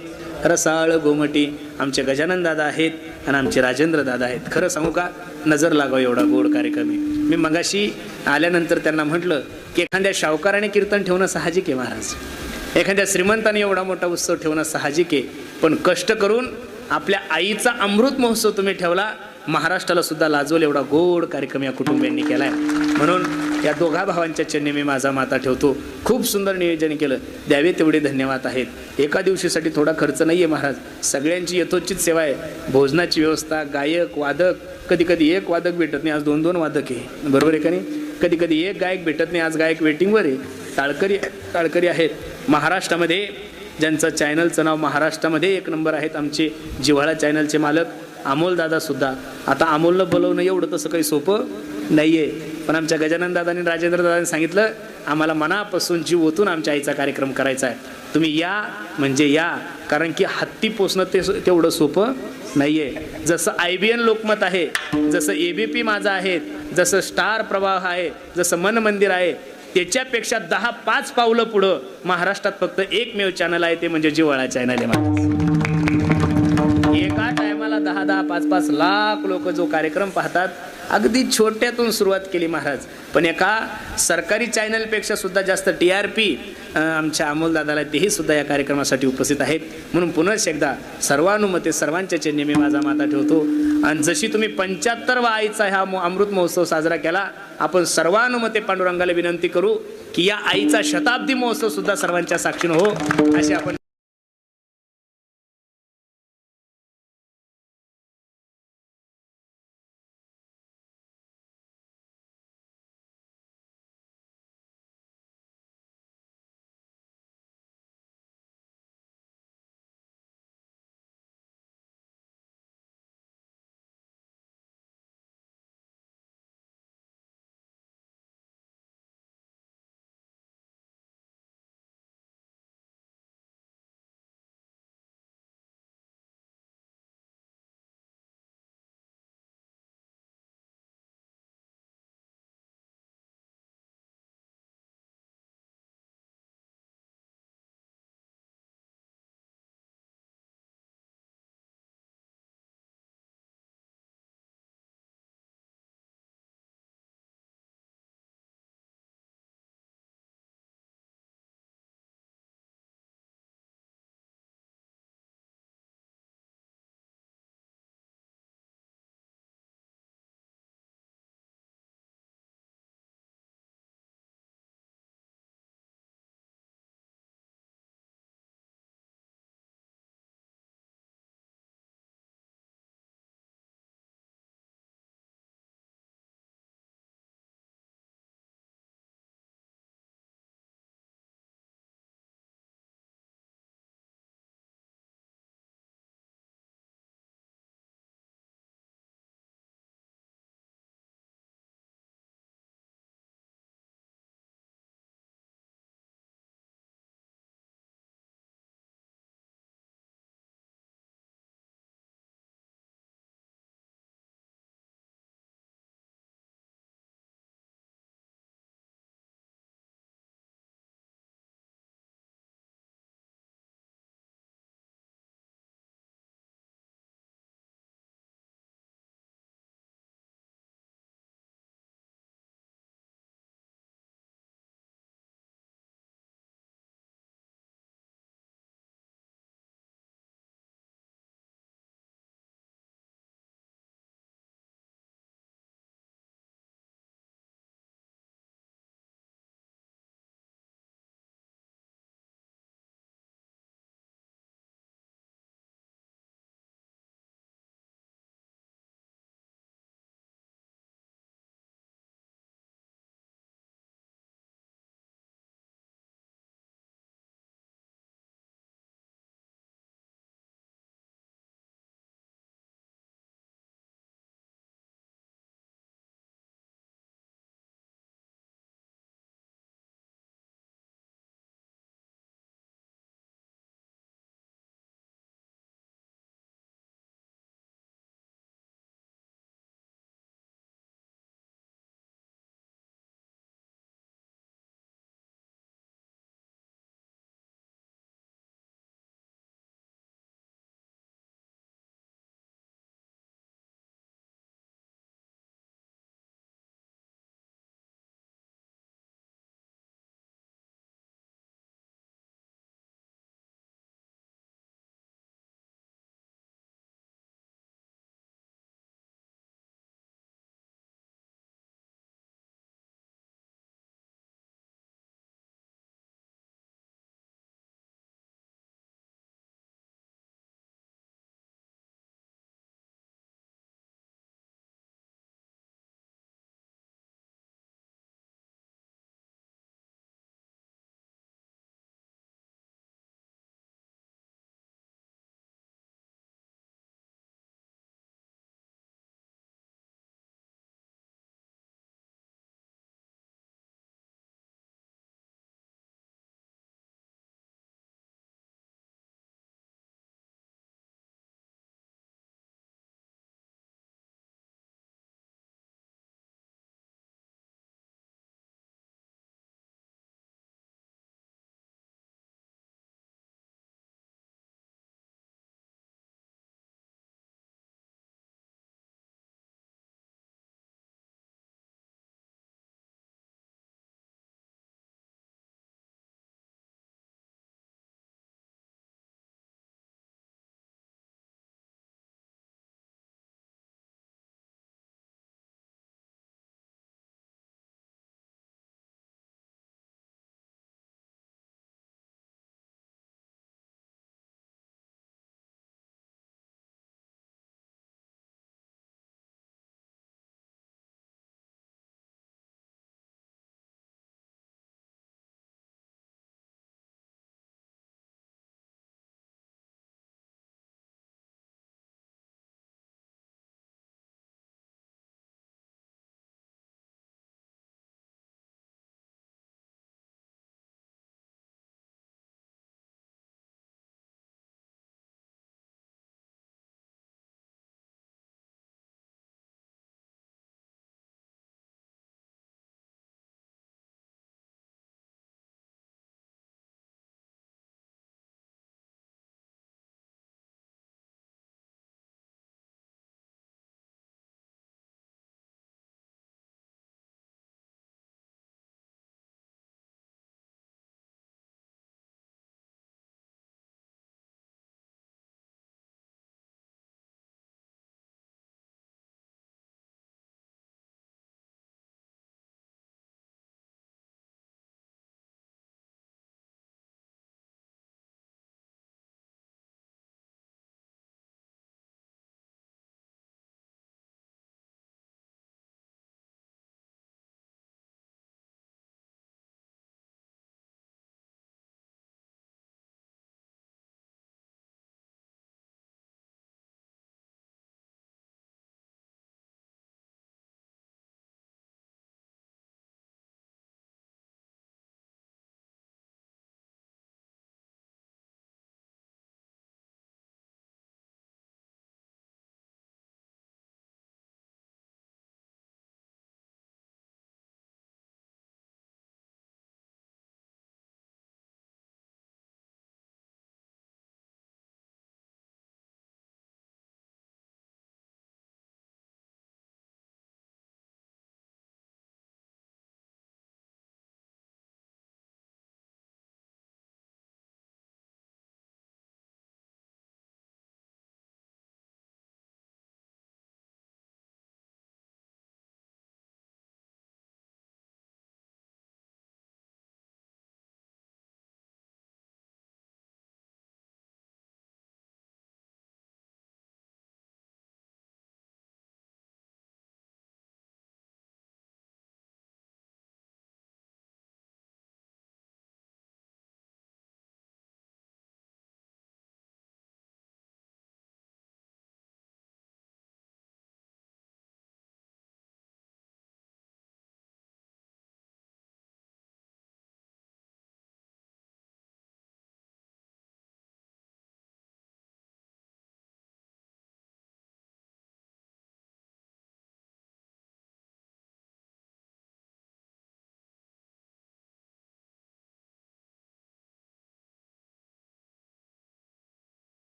रसाळ गोमटी. आमचे गजानन दादा आहेत आणि आमचे राजेंद्र दादा आहेत. खरं सांगू का, नजर लागावं एवढा गोड कार्यक्रम आहे. मी मगाशी आल्यानंतर त्यांना म्हटलं की एखाद्या शावकाराने कीर्तन ठेवणं साहजिक आहे महाराज, एखाद्या श्रीमंताने एवढा मोठा उत्सव ठेवणं साहजिक आहे, पण कष्ट करून आपल्या आईचा अमृत महोत्सव तुम्ही ठेवला. महाराष्ट्राला सुद्धा लाजवल एवढा गोड कार्यक्रम या कुटुंबियांनी केलाय. म्हणून या दोघा भावांच्या चरणी मी माझा माता ठेवतो. खूप सुंदर नियोजन केलं, द्यावे तेवढे धन्यवाद आहेत. एका दिवशीसाठी थोडा खर्च नाही आहे महाराज, सगळ्यांची यथोचित सेवा आहे. भोजनाची व्यवस्था, गायक वादक, कधी कधी एक वादक भेटत नाही, आज 2-2 वादक आहे. बरोबर आहे का नाही? कधी कधी एक गायक भेटत नाही, आज गायक वेटिंगवर आहे. टाळकरी आहेत महाराष्ट्रामध्ये, ज्यांचं चॅनलचं नाव महाराष्ट्रामध्ये 1 नंबर आहेत. आमचे जिव्हाळा चॅनलचे मालक अमोल दादा सुद्धा. आता अमोलनं बोलवणं एवढं तसं काही सोपं नाही आहे, पण आमच्या गजानन दादांनी राजेंद्र दादांनी सांगितलं आम्हाला मनापासून जीव ओतून आमच्या आईचा कार्यक्रम करायचा आहे. तुम्ही या म्हणजे या, कारण की हत्ती पोचणं तेवढं सोपं नाही आहे. जसं IBN लोकमत आहे, जसं ABP माझा आहे, जसं स्टार प्रवाह आहे, जसं मन मंदिर आहे, त्याच्यापेक्षा 10-5 पावलं पुढं महाराष्ट्रात फक्त एकमेव चॅनल आहे, ते म्हणजे जिव्हाळा चॅनल आहे. एका टायमाला 10-10, 5-5 लाख लोक जो कार्यक्रम पाहतात. अगदी छोट्यातून सुरुवात केली महाराज, पण एका सरकारी चॅनलपेक्षा सुद्धा जास्त TRP आमच्या अमोल दादाला, तेही सुद्धा या कार्यक्रमासाठी उपस्थित आहेत. म्हणून पुन्हा एकदा सर्वानुमते सर्वांच्या चरणी मी माझा माता ठेवतो. आणि जशी तुम्ही 75वा आईचा हा अमृत महोत्सव साजरा केला, आपण सर्वानुमते पांडुरंगाला विनंती करू की या आईचा शताब्दी महोत्सव सुद्धा सर्वांच्या साक्षीनं हो, अशी आपण